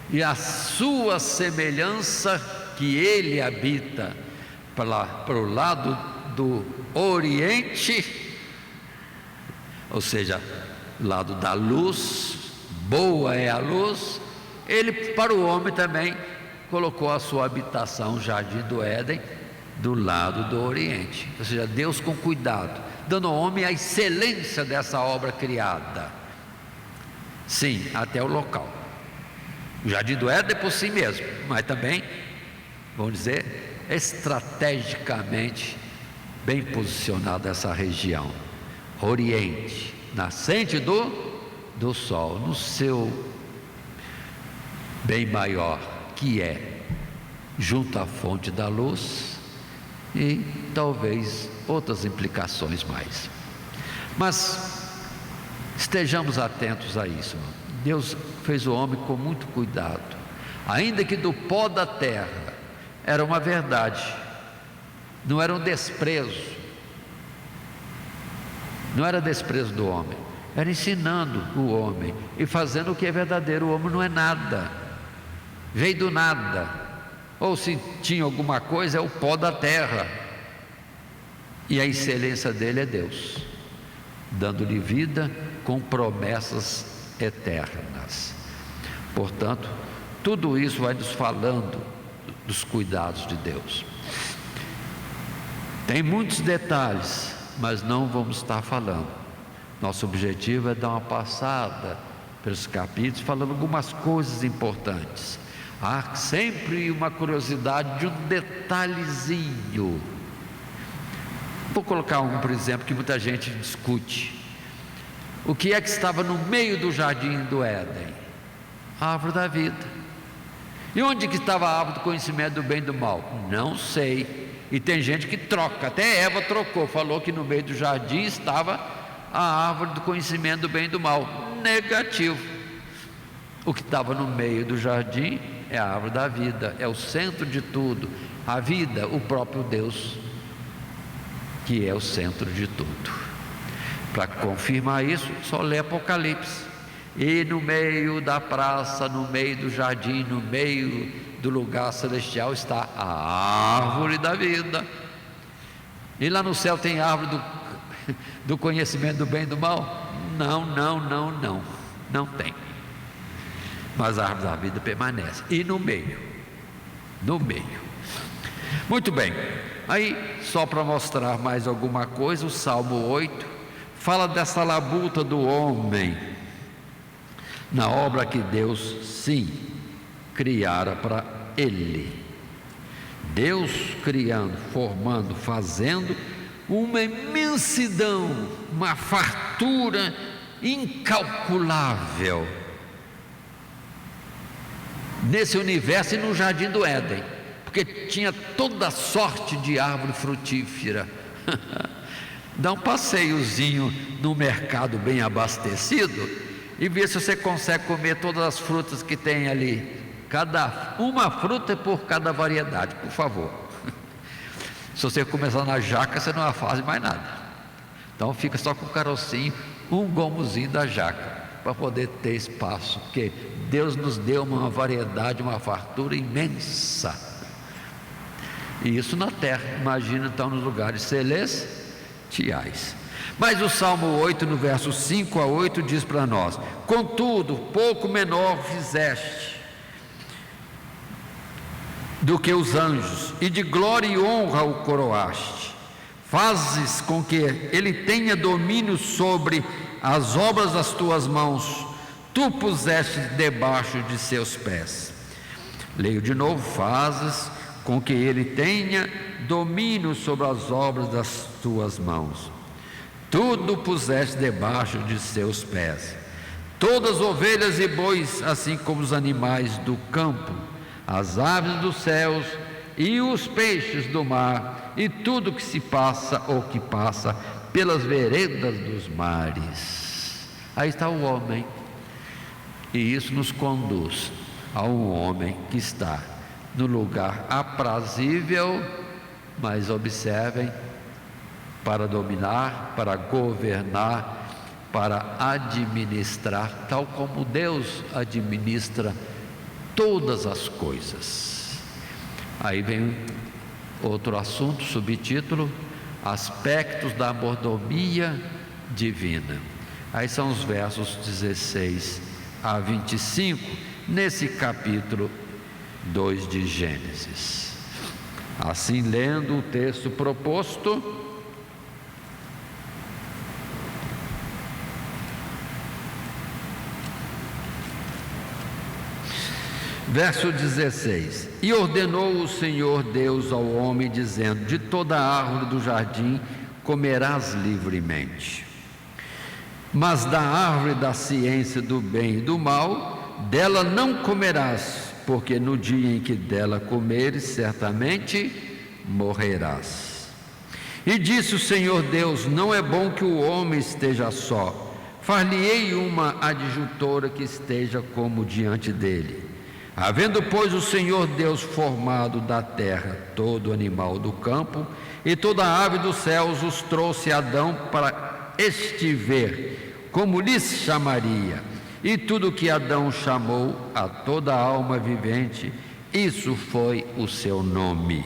e a sua semelhança que ele habita para o lado do Oriente, ou seja, lado da luz, boa é a luz. Ele, para o homem também, colocou a sua habitação, jardim do Éden, do lado do Oriente, ou seja, Deus com cuidado, dando ao homem a excelência dessa obra criada. Sim, até o local. O jardim do Éden é por si mesmo, mas também, vamos dizer, estrategicamente bem posicionada essa região, Oriente, nascente do sol, no seu bem maior, que é junto à fonte da luz, e talvez outras implicações mais. Mas estejamos atentos a isso, irmão. Deus fez o homem com muito cuidado, ainda que do pó da terra. Era uma verdade, não era um desprezo, não era desprezo do homem, era ensinando o homem e fazendo o que é verdadeiro. O homem não é nada, veio do nada, ou se tinha alguma coisa, é o pó da terra, e a excelência dele é Deus, dando-lhe vida com promessas eternas. Portanto, tudo isso vai nos falando dos cuidados de Deus. Tem muitos detalhes, mas não vamos estar falando. Nosso objetivo é dar uma passada pelos capítulos, falando algumas coisas importantes. Há sempre uma curiosidade de um detalhezinho. Vou colocar um, por exemplo, que muita gente discute. O que é que estava no meio do jardim do Éden? A árvore da vida. E onde que estava a árvore do conhecimento do bem e do mal? Não sei. E tem gente que troca, até Eva trocou, falou que no meio do jardim estava a árvore do conhecimento do bem e do mal. Negativo. O que estava no meio do jardim é a árvore da vida, é o centro de tudo. A vida, o próprio Deus, que é o centro de tudo. Para confirmar isso, só lê Apocalipse. E no meio da praça, no meio do jardim, no meio do lugar celestial está a árvore da vida. E lá no céu tem a árvore do conhecimento do bem e do mal? Não tem. Mas a árvore da vida permanece. E no meio. Muito bem. Aí, só para mostrar mais alguma coisa, o Salmo 8 fala dessa labuta do homem na obra que Deus, sim, criara para ele. Deus criando, formando, fazendo uma imensidão, uma fartura incalculável nesse universo e no jardim do Éden, porque tinha toda sorte de árvore frutífera. Dá um passeiozinho no mercado bem abastecido e vê se você consegue comer todas as frutas que tem ali. Uma fruta por cada variedade, por favor. Se você começar na jaca, você não faz mais nada. Então fica só com o carocinho, um gomozinho da jaca, para poder ter espaço, porque Deus nos deu uma variedade, uma fartura imensa. E isso na terra, imagina então nos lugares celestiais. Mas o Salmo 8, no verso 5 a 8, diz para nós: contudo, pouco menor fizeste do que os anjos, e de glória e honra o coroaste. Fazes com que ele tenha domínio sobre as obras das tuas mãos, tu puseste debaixo de seus pés. Leio de novo: fazes com que ele tenha domínio sobre as obras das tuas mãos, tudo puseste debaixo de seus pés. Todas as ovelhas e bois, assim como os animais do campo, as aves dos céus e os peixes do mar, e tudo que se passa ou que passa pelas veredas dos mares. Aí está o homem, e isso nos conduz a um homem que está no lugar aprazível, mas observem, para dominar, para governar, para administrar, tal como Deus administra todas as coisas. Aí vem outro assunto, subtítulo: aspectos da mordomia divina. Aí são os versos 16 a 25, nesse capítulo 2 de Gênesis. Assim, lendo o texto proposto, verso 16: e ordenou o Senhor Deus ao homem, dizendo: de toda a árvore do jardim comerás livremente, mas da árvore da ciência do bem e do mal, dela não comerás, porque no dia em que dela comeres, certamente morrerás. E disse o Senhor Deus: não é bom que o homem esteja só, far-lhe-ei uma adjutora que esteja como diante dele. Havendo, pois, o Senhor Deus formado da terra todo animal do campo e toda ave dos céus, os trouxe a Adão para este ver como lhes chamaria. E tudo que Adão chamou a toda alma vivente, isso foi o seu nome.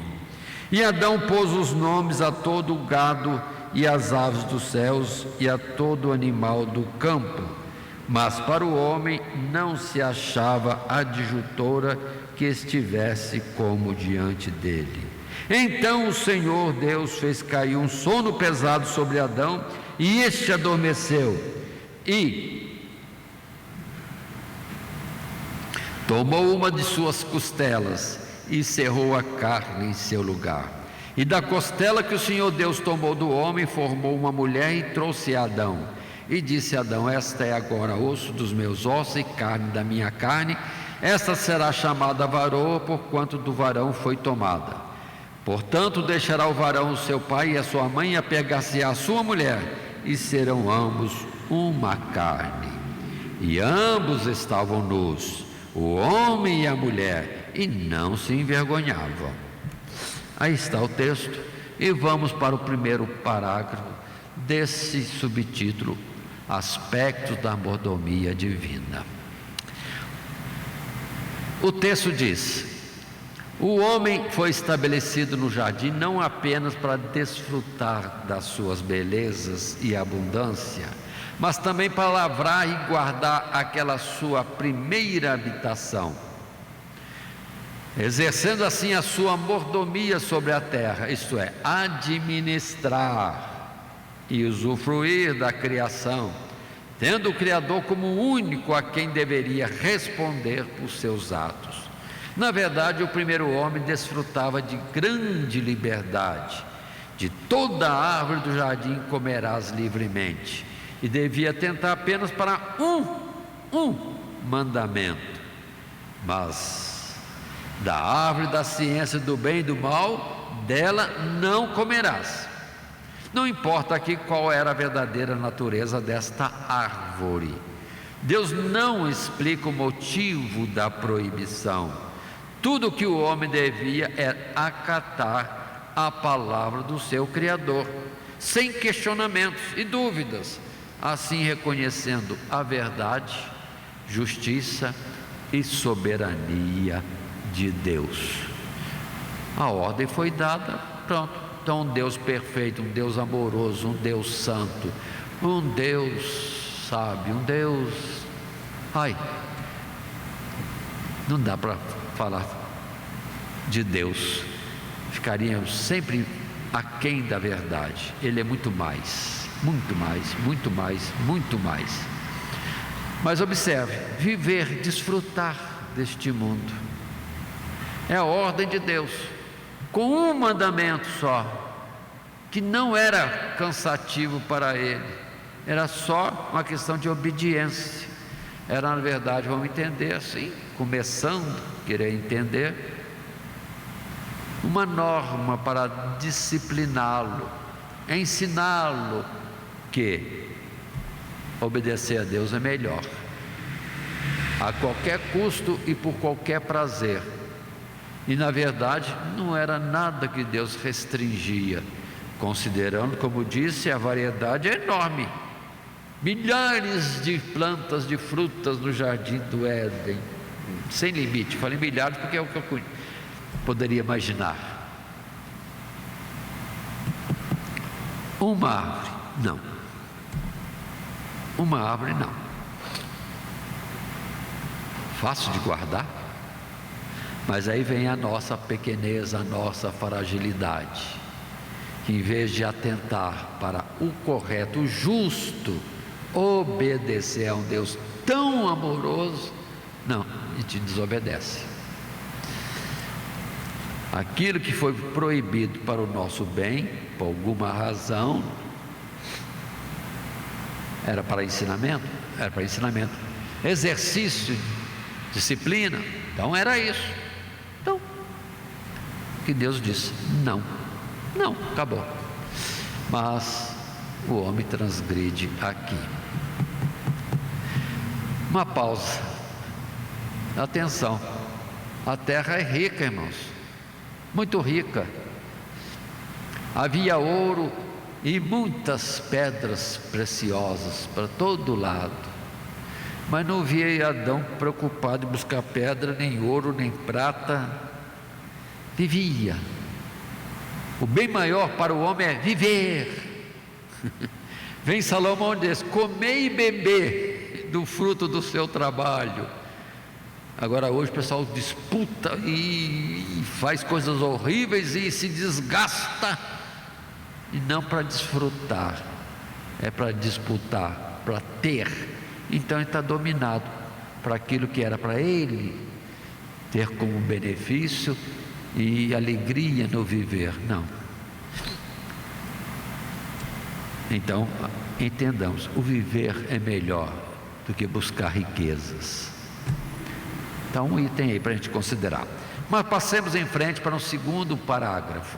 E Adão pôs os nomes a todo o gado e às aves dos céus e a todo animal do campo. Mas para o homem não se achava adjutora que estivesse como diante dele. Então o Senhor Deus fez cair um sono pesado sobre Adão, e este adormeceu. E tomou uma de suas costelas e cerrou a carne em seu lugar. E da costela que o Senhor Deus tomou do homem, formou uma mulher e trouxe a Adão. E disse a Adão: esta é agora osso dos meus ossos e carne da minha carne. Esta será chamada varoa, porquanto do varão foi tomada. Portanto, deixará o varão o seu pai e a sua mãe, e apegar-se à sua mulher, e serão ambos uma carne. E ambos estavam nus, o homem e a mulher, e não se envergonhavam. Aí está o texto, e vamos para o primeiro parágrafo desse subtítulo: Aspectos da mordomia divina. O texto diz: o homem foi estabelecido no jardim não apenas para desfrutar das suas belezas e abundância, mas também para lavrar e guardar aquela sua primeira habitação, exercendo assim a sua mordomia sobre a terra, isto é, administrar e usufruir da criação, tendo o Criador como o único a quem deveria responder por seus atos. Na verdade, o primeiro homem desfrutava de grande liberdade. De toda a árvore do jardim comerás livremente, e devia atentar apenas para um mandamento: mas da árvore da ciência do bem e do mal, dela não comerás. Não importa aqui qual era a verdadeira natureza desta árvore. Deus não explica o motivo da proibição. Tudo o que o homem devia é acatar a palavra do seu Criador, sem questionamentos e dúvidas, assim reconhecendo a verdade, justiça e soberania de Deus. A ordem foi dada, pronto. Então, um Deus perfeito, um Deus amoroso, um Deus santo, um Deus sábio, um Deus... não dá para falar de Deus, ficaríamos sempre aquém da verdade. Ele é muito mais, muito mais, muito mais, muito mais. Mas observe, viver, desfrutar deste mundo é a ordem de Deus, com um mandamento só, que não era cansativo para ele, era só uma questão de obediência. Era, na verdade, vamos entender assim, começando a querer entender, uma norma para discipliná-lo, ensiná-lo que obedecer a Deus é melhor, a qualquer custo e por qualquer prazer. E na verdade não era nada que Deus restringia, considerando, como disse, a variedade é enorme. Milhares de plantas, de frutas no jardim do Éden, sem limite. Falei milhares porque é o que eu poderia imaginar. Uma árvore, não. Uma árvore, não. Fácil de guardar. Mas aí vem a nossa pequenez, a nossa fragilidade, que em vez de atentar para o correto, o justo, obedecer a um Deus tão amoroso, não, a gente desobedece. Aquilo que foi proibido para o nosso bem, por alguma razão, era para ensinamento, exercício, disciplina, então era isso. Então, que Deus disse, não, acabou. Mas o homem transgride aqui. Uma pausa. Atenção, a terra é rica, irmãos, muito rica. Havia ouro e muitas pedras preciosas para todo lado, mas não via Adão preocupado em buscar pedra, nem ouro, nem prata. Vivia. O bem maior para o homem é viver. Vem Salomão e diz: comer e beber do fruto do seu trabalho. Agora hoje o pessoal disputa e faz coisas horríveis e se desgasta, e não para desfrutar, é para disputar, para ter. Então ele está dominado para aquilo que era para ele ter como benefício e alegria no viver, não. Então, entendamos, o viver é melhor do que buscar riquezas. Então, um item aí para a gente considerar. Mas passemos em frente para um segundo parágrafo.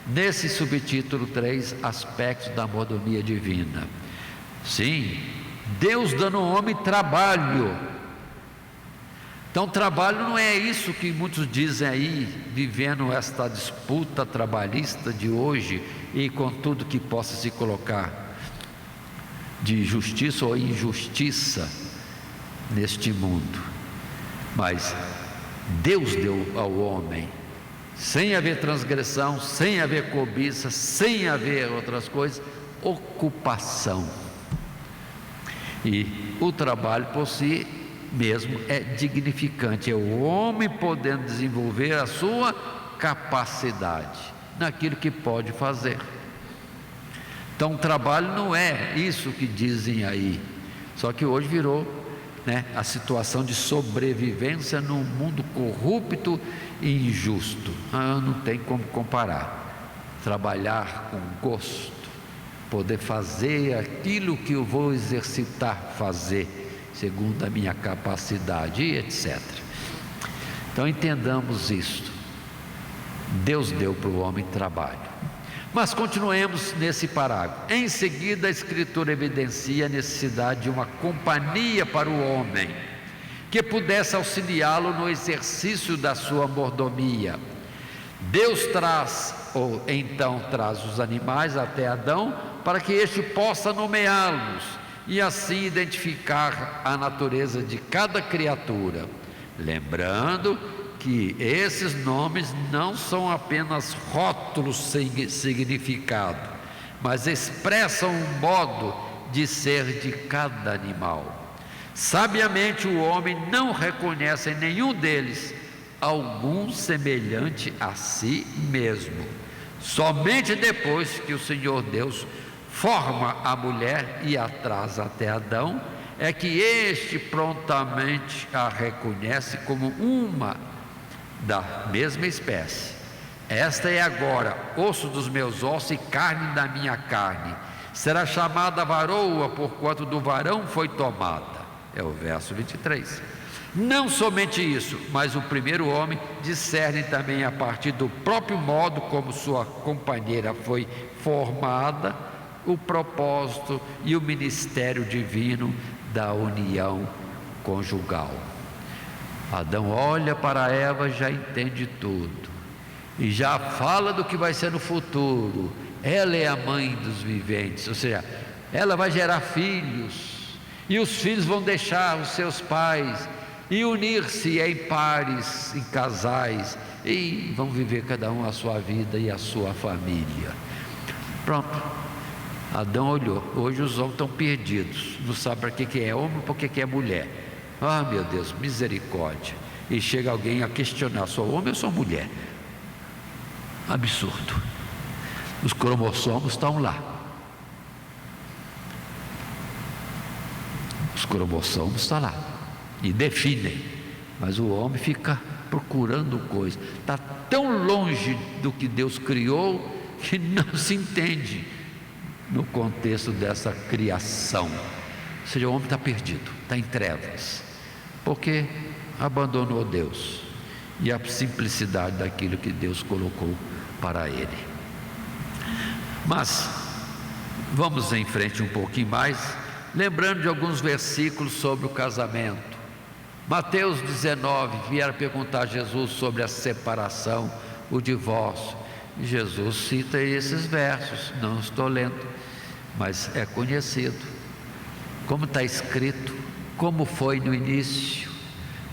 Nesse subtítulo 3, aspectos da mordomia divina. Sim, Deus dando ao homem trabalho. Então, trabalho não é isso que muitos dizem aí, vivendo esta disputa trabalhista de hoje e com tudo que possa se colocar de justiça ou injustiça neste mundo. Mas Deus deu ao homem, sem haver transgressão, sem haver cobiça, sem haver outras coisas, ocupação. E o trabalho por si mesmo é dignificante, é o homem podendo desenvolver a sua capacidade naquilo que pode fazer. Então o trabalho não é isso que dizem aí, só que hoje virou, a situação de sobrevivência num mundo corrupto e injusto. Não tem como comparar. Trabalhar com gosto, poder fazer aquilo que eu vou exercitar fazer, segundo a minha capacidade, e etc. Então entendamos isto. Deus deu para o homem trabalho. Mas continuemos nesse parágrafo. Em seguida, a Escritura evidencia a necessidade de uma companhia para o homem, que pudesse auxiliá-lo no exercício da sua mordomia. Deus traz os animais até Adão, para que este possa nomeá-los e assim identificar a natureza de cada criatura, lembrando que esses nomes não são apenas rótulos sem significado, mas expressam o modo de ser de cada animal. Sabiamente o homem não reconhece em nenhum deles algum semelhante a si mesmo. Somente depois que o Senhor Deus forma a mulher e a traz até Adão, é que este prontamente a reconhece como uma da mesma espécie. Esta é agora osso dos meus ossos e carne da minha carne. Será chamada varoa, porquanto do varão foi tomada. É o verso 23. Não somente isso, mas o primeiro homem discerne também a partir do próprio modo como sua companheira foi formada, o propósito e o ministério divino da união conjugal. Adão olha para Eva, já entende tudo e já fala do que vai ser no futuro. Ela é a mãe dos viventes, ou seja, ela vai gerar filhos, e os filhos vão deixar os seus pais e unir-se em pares, em casais, e vão viver cada um a sua vida e a sua família. Pronto, Adão olhou. Hoje os homens estão perdidos, não sabem para que é homem, para que é mulher. Meu Deus, misericórdia. E chega alguém a questionar: sou homem ou sou mulher? Absurdo. Os cromossomos estão lá. Os cromossomos estão lá e definem, mas o homem fica procurando coisa. Está tão longe do que Deus criou que não se entende no contexto dessa criação. Ou seja, o homem está perdido, está em trevas, porque abandonou Deus e a simplicidade daquilo que Deus colocou para ele. Mas vamos em frente um pouquinho mais, lembrando de alguns versículos sobre o casamento. Mateus 19, vieram perguntar a Jesus sobre a separação, o divórcio. Jesus cita esses versos, não estou lendo, mas é conhecido. Como está escrito, como foi no início.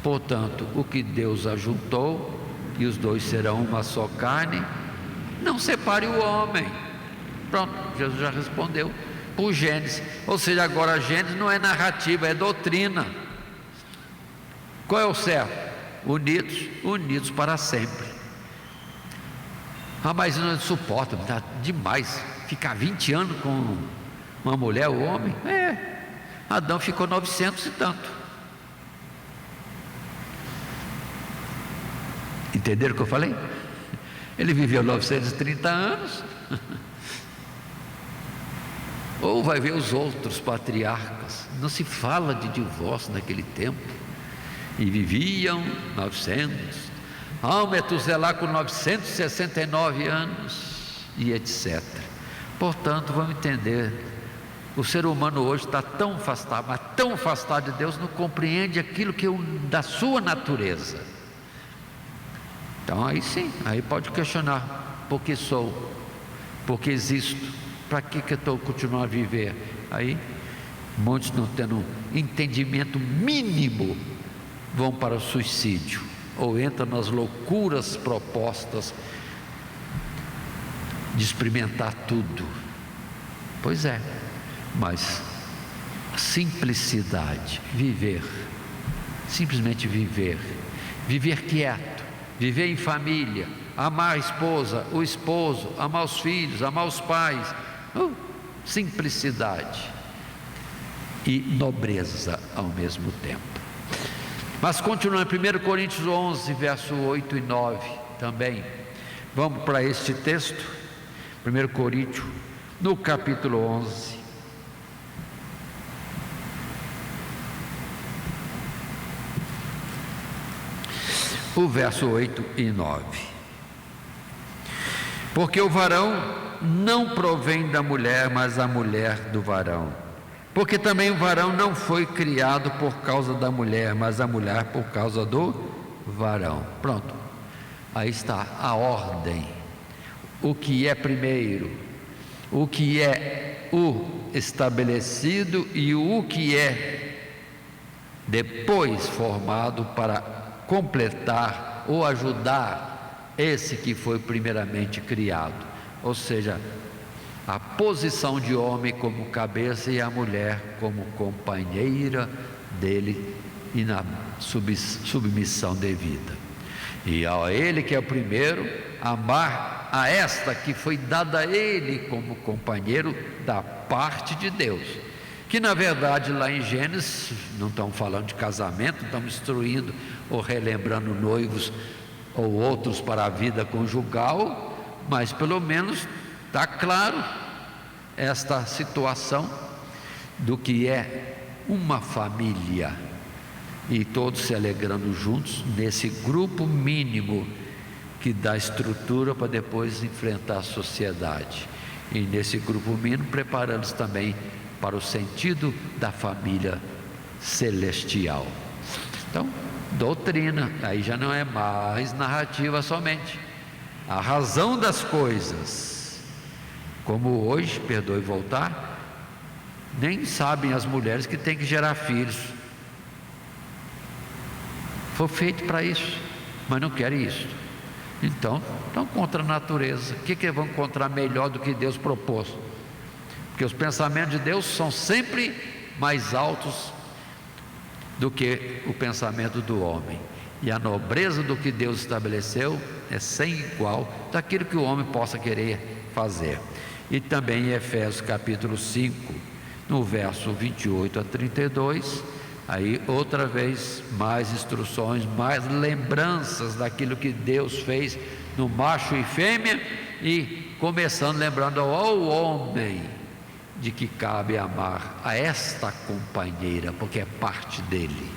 Portanto, o que Deus ajuntou, e os dois serão uma só carne, não separe o homem. Pronto, Jesus já respondeu por Gênesis. Ou seja, agora a Gênesis não é narrativa, é doutrina. Qual é o certo? Unidos para sempre. Mas não suporta, está demais ficar 20 anos com uma mulher, o homem. Adão ficou 900 e tanto. Entenderam o que eu falei? Ele viveu 930 anos. Ou vai ver os outros patriarcas, não se fala de divórcio naquele tempo, e viviam 900, Metuselá com 969 anos, e etc. Portanto, vamos entender, o ser humano hoje está tão afastado, mas tão afastado de Deus, não compreende aquilo que da sua natureza. Então aí sim, aí pode questionar, por que sou, por que existo, para que eu estou continuando a viver? Aí muitos, não tendo entendimento mínimo, vão para o suicídio, ou entram nas loucuras propostas de experimentar tudo. Pois é, mas a simplicidade, viver, simplesmente viver quieto, viver em família, amar a esposa, o esposo, amar os filhos, amar os pais, simplicidade e nobreza ao mesmo tempo. Mas continuando, 1 Coríntios 11, verso 8 e 9 também, vamos para este texto, 1 Coríntios, no capítulo 11, o verso 8 e 9. Porque o varão não provém da mulher, mas a mulher do varão. Porque também o varão não foi criado por causa da mulher, mas a mulher por causa do varão. Pronto, aí está a ordem, o que é primeiro, o que é o estabelecido e o que é depois formado para completar ou ajudar esse que foi primeiramente criado. Ou seja, a posição de homem como cabeça e a mulher como companheira dele e na submissão devida. E a ele que é o primeiro, amar a esta que foi dada a ele como companheiro da parte de Deus. Que na verdade lá em Gênesis, não estamos falando de casamento, estamos instruindo ou relembrando noivos ou outros para a vida conjugal, mas pelo menos está claro esta situação do que é uma família, e todos se alegrando juntos nesse grupo mínimo que dá estrutura para depois enfrentar a sociedade, e nesse grupo mínimo preparando-se também para o sentido da família celestial. Então, doutrina, aí já não é mais narrativa somente, a razão das coisas, como hoje, perdoe voltar, nem sabem as mulheres que têm que gerar filhos. Foi feito para isso, mas não querem isso. Então, estão contra a natureza. O que vão encontrar melhor do que Deus propôs? Porque os pensamentos de Deus são sempre mais altos do que o pensamento do homem. E a nobreza do que Deus estabeleceu é sem igual daquilo que o homem possa querer fazer. E também em Efésios capítulo 5, no verso 28 a 32, aí outra vez mais instruções, mais lembranças daquilo que Deus fez no macho e fêmea, e começando lembrando ao homem de que cabe amar a esta companheira, porque é parte dele.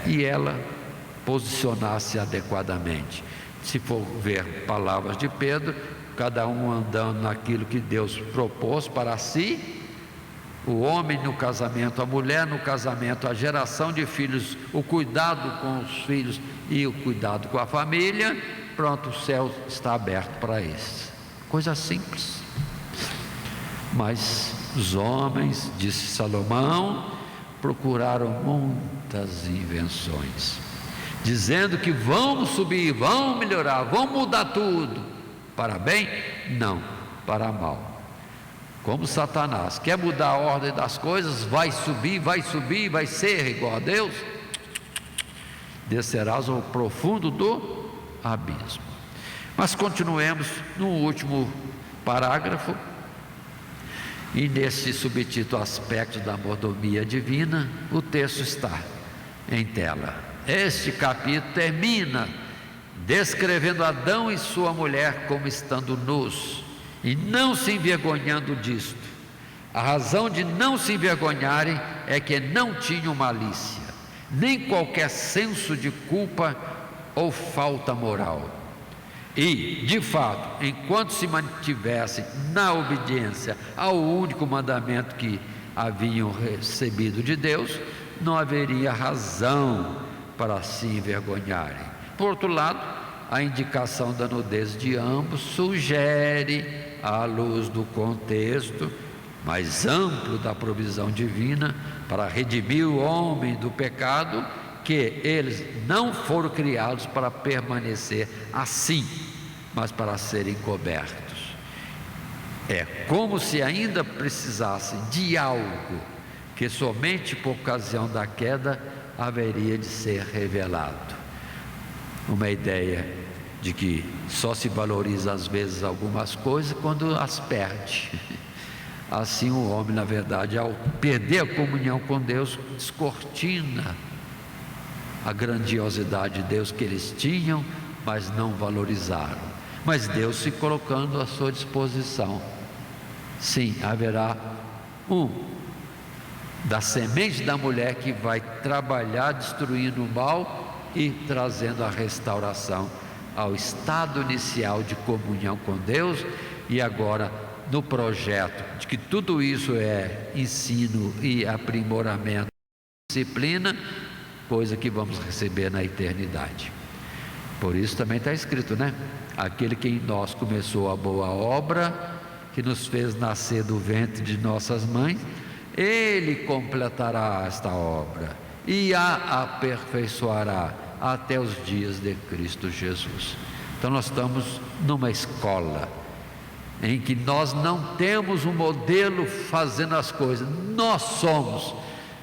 E ela posicionar-se adequadamente. Se for ver palavras de Pedro, cada um andando naquilo que Deus propôs para si, o homem no casamento, a mulher no casamento, a geração de filhos, o cuidado com os filhos e o cuidado com a família, pronto, o céu está aberto para isso. Coisa simples. Mas os homens, disse Salomão, procuraram muitas invenções, dizendo que vão subir, vão melhorar, vão mudar tudo, para bem? Não, para mal. Como Satanás quer mudar a ordem das coisas, vai subir, vai ser igual a Deus, descerás ao profundo do abismo. Mas continuemos no último parágrafo, e nesse subtítulo, aspecto da mordomia divina, o texto está em tela. Este capítulo termina descrevendo Adão e sua mulher como estando nus e não se envergonhando disto. A razão de não se envergonharem é que não tinham malícia, nem qualquer senso de culpa ou falta moral. E, de fato, enquanto se mantivessem na obediência ao único mandamento que haviam recebido de Deus, não haveria razão para se envergonharem. Por outro lado, a indicação da nudez de ambos sugere, à luz do contexto mais amplo da provisão divina para redimir o homem do pecado, que eles não foram criados para permanecer assim, mas para serem cobertos. É como se ainda precisassem de algo que somente por ocasião da queda haveria de ser revelado. Uma ideia de que só se valoriza às vezes algumas coisas quando as perde. Assim o homem, na verdade, ao perder a comunhão com Deus, descortina a grandiosidade de Deus que eles tinham, mas não valorizaram. Mas Deus se colocando à sua disposição. Sim, haverá da semente da mulher que vai trabalhar destruindo o mal e trazendo a restauração ao estado inicial de comunhão com Deus. E agora, no projeto de que tudo isso é ensino e aprimoramento, disciplina, coisa que vamos receber na eternidade. Por isso também está escrito, né? Aquele que em nós começou a boa obra, que nos fez nascer do ventre de nossas mães, Ele completará esta obra e a aperfeiçoará até os dias de Cristo Jesus. Então nós estamos numa escola em que nós não temos um modelo fazendo as coisas, nós somos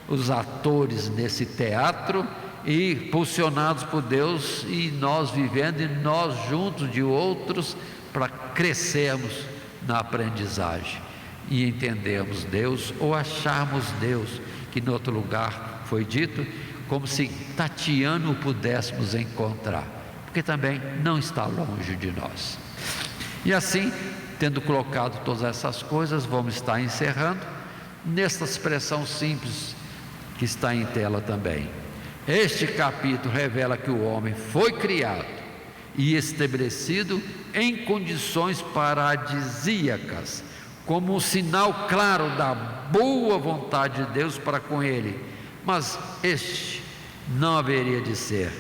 os atores nesse teatro e impulsionados por Deus, e nós vivendo e nós juntos de outros para crescermos na aprendizagem e entendermos Deus, ou acharmos Deus, que em outro lugar foi dito, como se tateando o pudéssemos encontrar, porque também não está longe de nós. E assim, tendo colocado todas essas coisas, vamos estar encerrando nesta expressão simples que está em tela também. Este capítulo revela que o homem foi criado e estabelecido em condições paradisíacas, como um sinal claro da boa vontade de Deus para com ele, mas este não haveria de ser,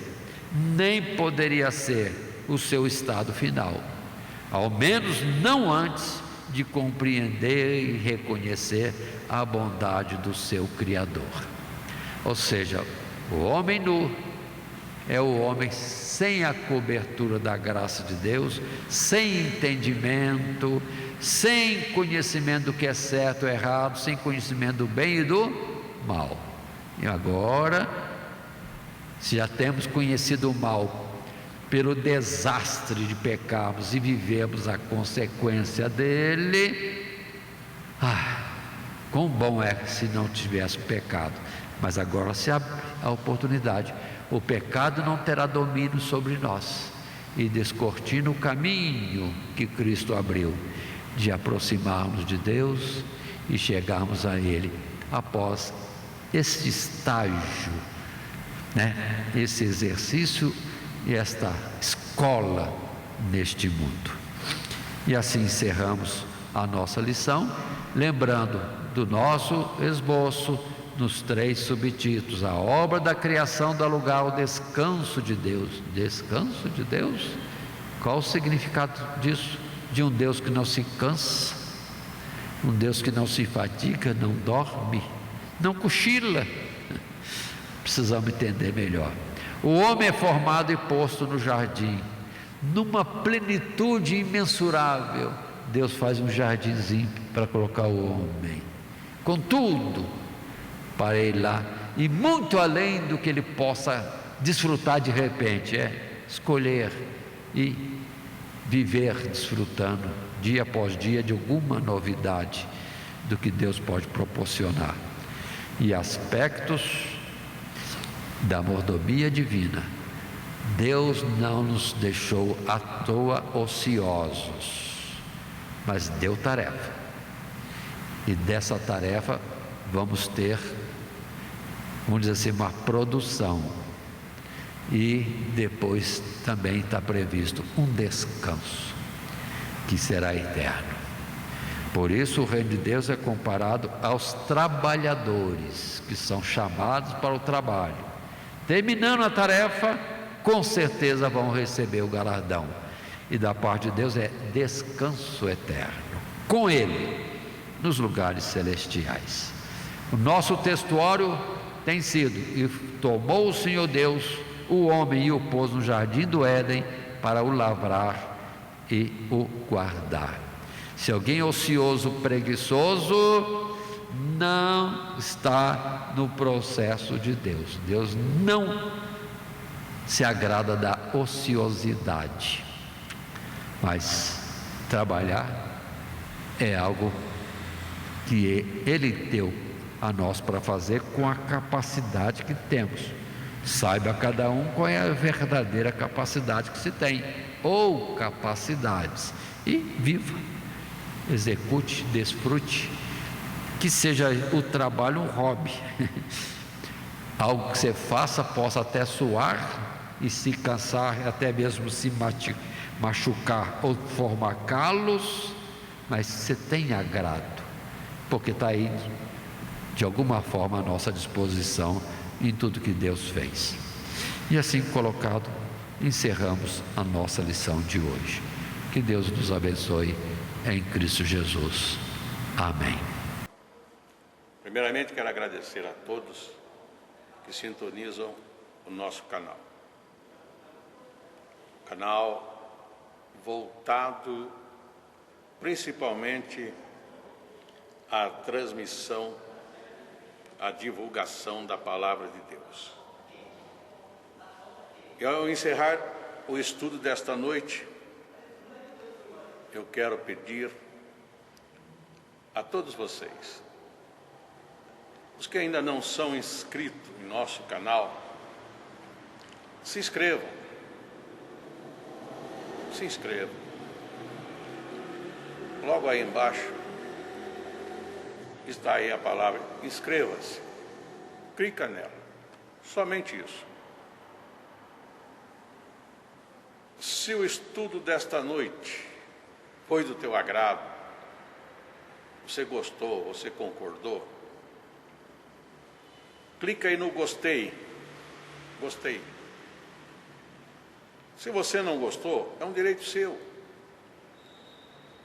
nem poderia ser o seu estado final, ao menos não antes de compreender e reconhecer a bondade do seu Criador. Ou seja, o homem nu é o homem sem a cobertura da graça de Deus, sem entendimento, sem conhecimento do que é certo ou errado, sem conhecimento do bem e do mal. E agora, se já temos conhecido o mal pelo desastre de pecarmos e vivemos a consequência dele, quão bom é se não tivesse pecado. Mas agora se abre a oportunidade, o pecado não terá domínio sobre nós, e descortina o caminho que Cristo abriu, de aproximarmos de Deus e chegarmos a Ele após esse estágio, esse exercício e esta escola neste mundo. E assim encerramos a nossa lição, lembrando do nosso esboço nos 3 subtítulos: a obra da criação dá lugar ao descanso de Deus. Descanso de Deus? Qual o significado disso? De um Deus que não se cansa, um Deus que não se fadiga, não dorme, não cochila. Precisamos entender melhor. O homem é formado e posto no jardim, numa plenitude imensurável. Deus faz um jardinzinho para colocar o homem, com tudo para ele lá, e muito além do que ele possa desfrutar de repente, escolher e viver desfrutando dia após dia de alguma novidade do que Deus pode proporcionar. E aspectos da mordomia divina. Deus não nos deixou à toa ociosos, mas deu tarefa. E dessa tarefa vamos ter, vamos dizer assim, uma produção. E depois também está previsto um descanso, que será eterno. Por isso o reino de Deus é comparado aos trabalhadores, que são chamados para o trabalho. Terminando a tarefa, com certeza vão receber o galardão. E da parte de Deus é descanso eterno, com Ele, nos lugares celestiais. O nosso textuário tem sido: e tomou o Senhor Deus o homem e o pôs no jardim do Éden para o lavrar e o guardar. Se alguém é ocioso, preguiçoso, não está no processo de Deus. Deus não se agrada da ociosidade, mas trabalhar é algo que Ele deu a nós para fazer com a capacidade que temos. Saiba cada um qual é a verdadeira capacidade que se tem, ou capacidades, e viva, execute, desfrute, que seja o trabalho um hobby, algo que você faça, possa até suar e se cansar, até mesmo se machucar ou formar calos, mas você tem agrado, porque está aí de alguma forma à nossa disposição em tudo que Deus fez. E assim colocado, encerramos a nossa lição de hoje. Que Deus nos abençoe em Cristo Jesus. Amém. Primeiramente quero agradecer a todos que sintonizam o nosso canal. Canal voltado principalmente à transmissão, à divulgação da palavra de Deus. E ao encerrar o estudo desta noite, eu quero pedir a todos vocês, os que ainda não são inscritos em nosso canal, se inscrevam. Se inscrevam. Logo aí embaixo está aí a palavra inscreva-se. Clica nela. Somente isso. Se o estudo desta noite foi do teu agrado, você gostou, você concordou, clica aí no gostei. Gostei. Se você não gostou, é um direito seu.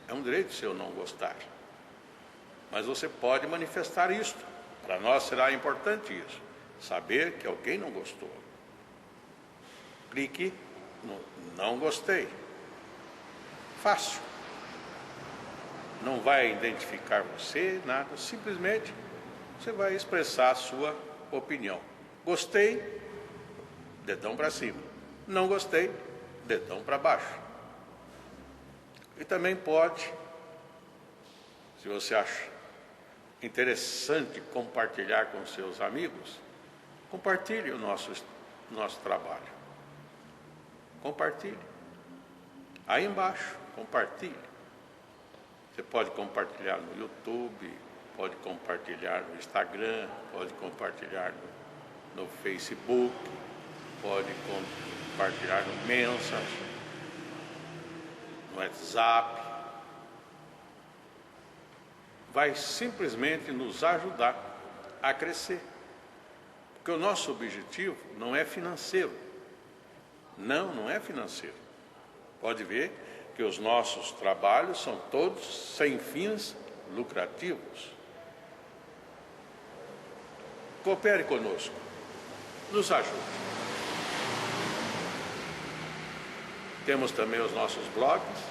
É um direito seu não gostar. Mas você pode manifestar isto. Para nós será importante isso. Saber que alguém não gostou. Clique no não gostei. Fácil. Não vai identificar você, nada. Simplesmente você vai expressar a sua opinião. Gostei, dedão para cima. Não gostei, dedão para baixo. E também pode, se você acha interessante compartilhar com seus amigos, compartilhe o nosso trabalho. Compartilhe. Aí embaixo, compartilhe. Você pode compartilhar no YouTube, pode compartilhar no Instagram, pode compartilhar no Facebook, pode compartilhar no Messenger, no WhatsApp. Vai simplesmente nos ajudar a crescer. Porque o nosso objetivo não é financeiro. Não é financeiro. Pode ver que os nossos trabalhos são todos sem fins lucrativos. Coopere conosco. Nos ajude. Temos também os nossos blogs,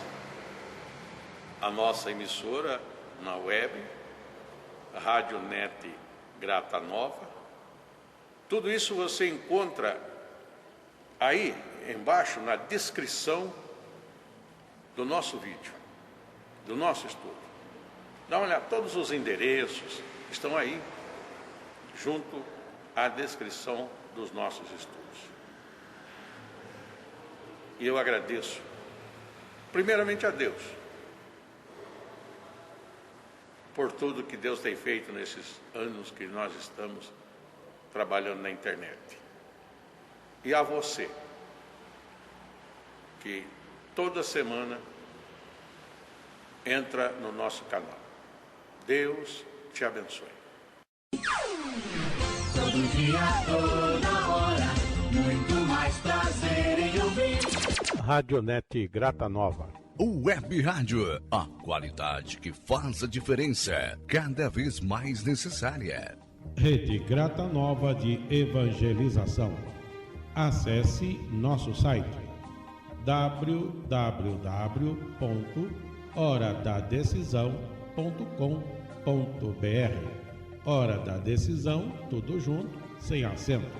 a nossa emissora na web, a Rádio Net Grata Nova. Tudo isso você encontra aí embaixo na descrição do nosso vídeo, do nosso estudo. Dá uma olhada, todos os endereços estão aí, junto à descrição dos nossos estudos. E eu agradeço, primeiramente a Deus, por tudo que Deus tem feito nesses anos que nós estamos trabalhando na internet. E a você, que toda semana entra no nosso canal. Deus te abençoe. Todo dia, toda hora, muito mais prazer em ouvir. Radionet Grata Nova. Web Rádio, a qualidade que faz a diferença, cada vez mais necessária. Rede Grata Nova de Evangelização. Acesse nosso site www.horadadecisão.com.br. Hora da Decisão, tudo junto, sem acento.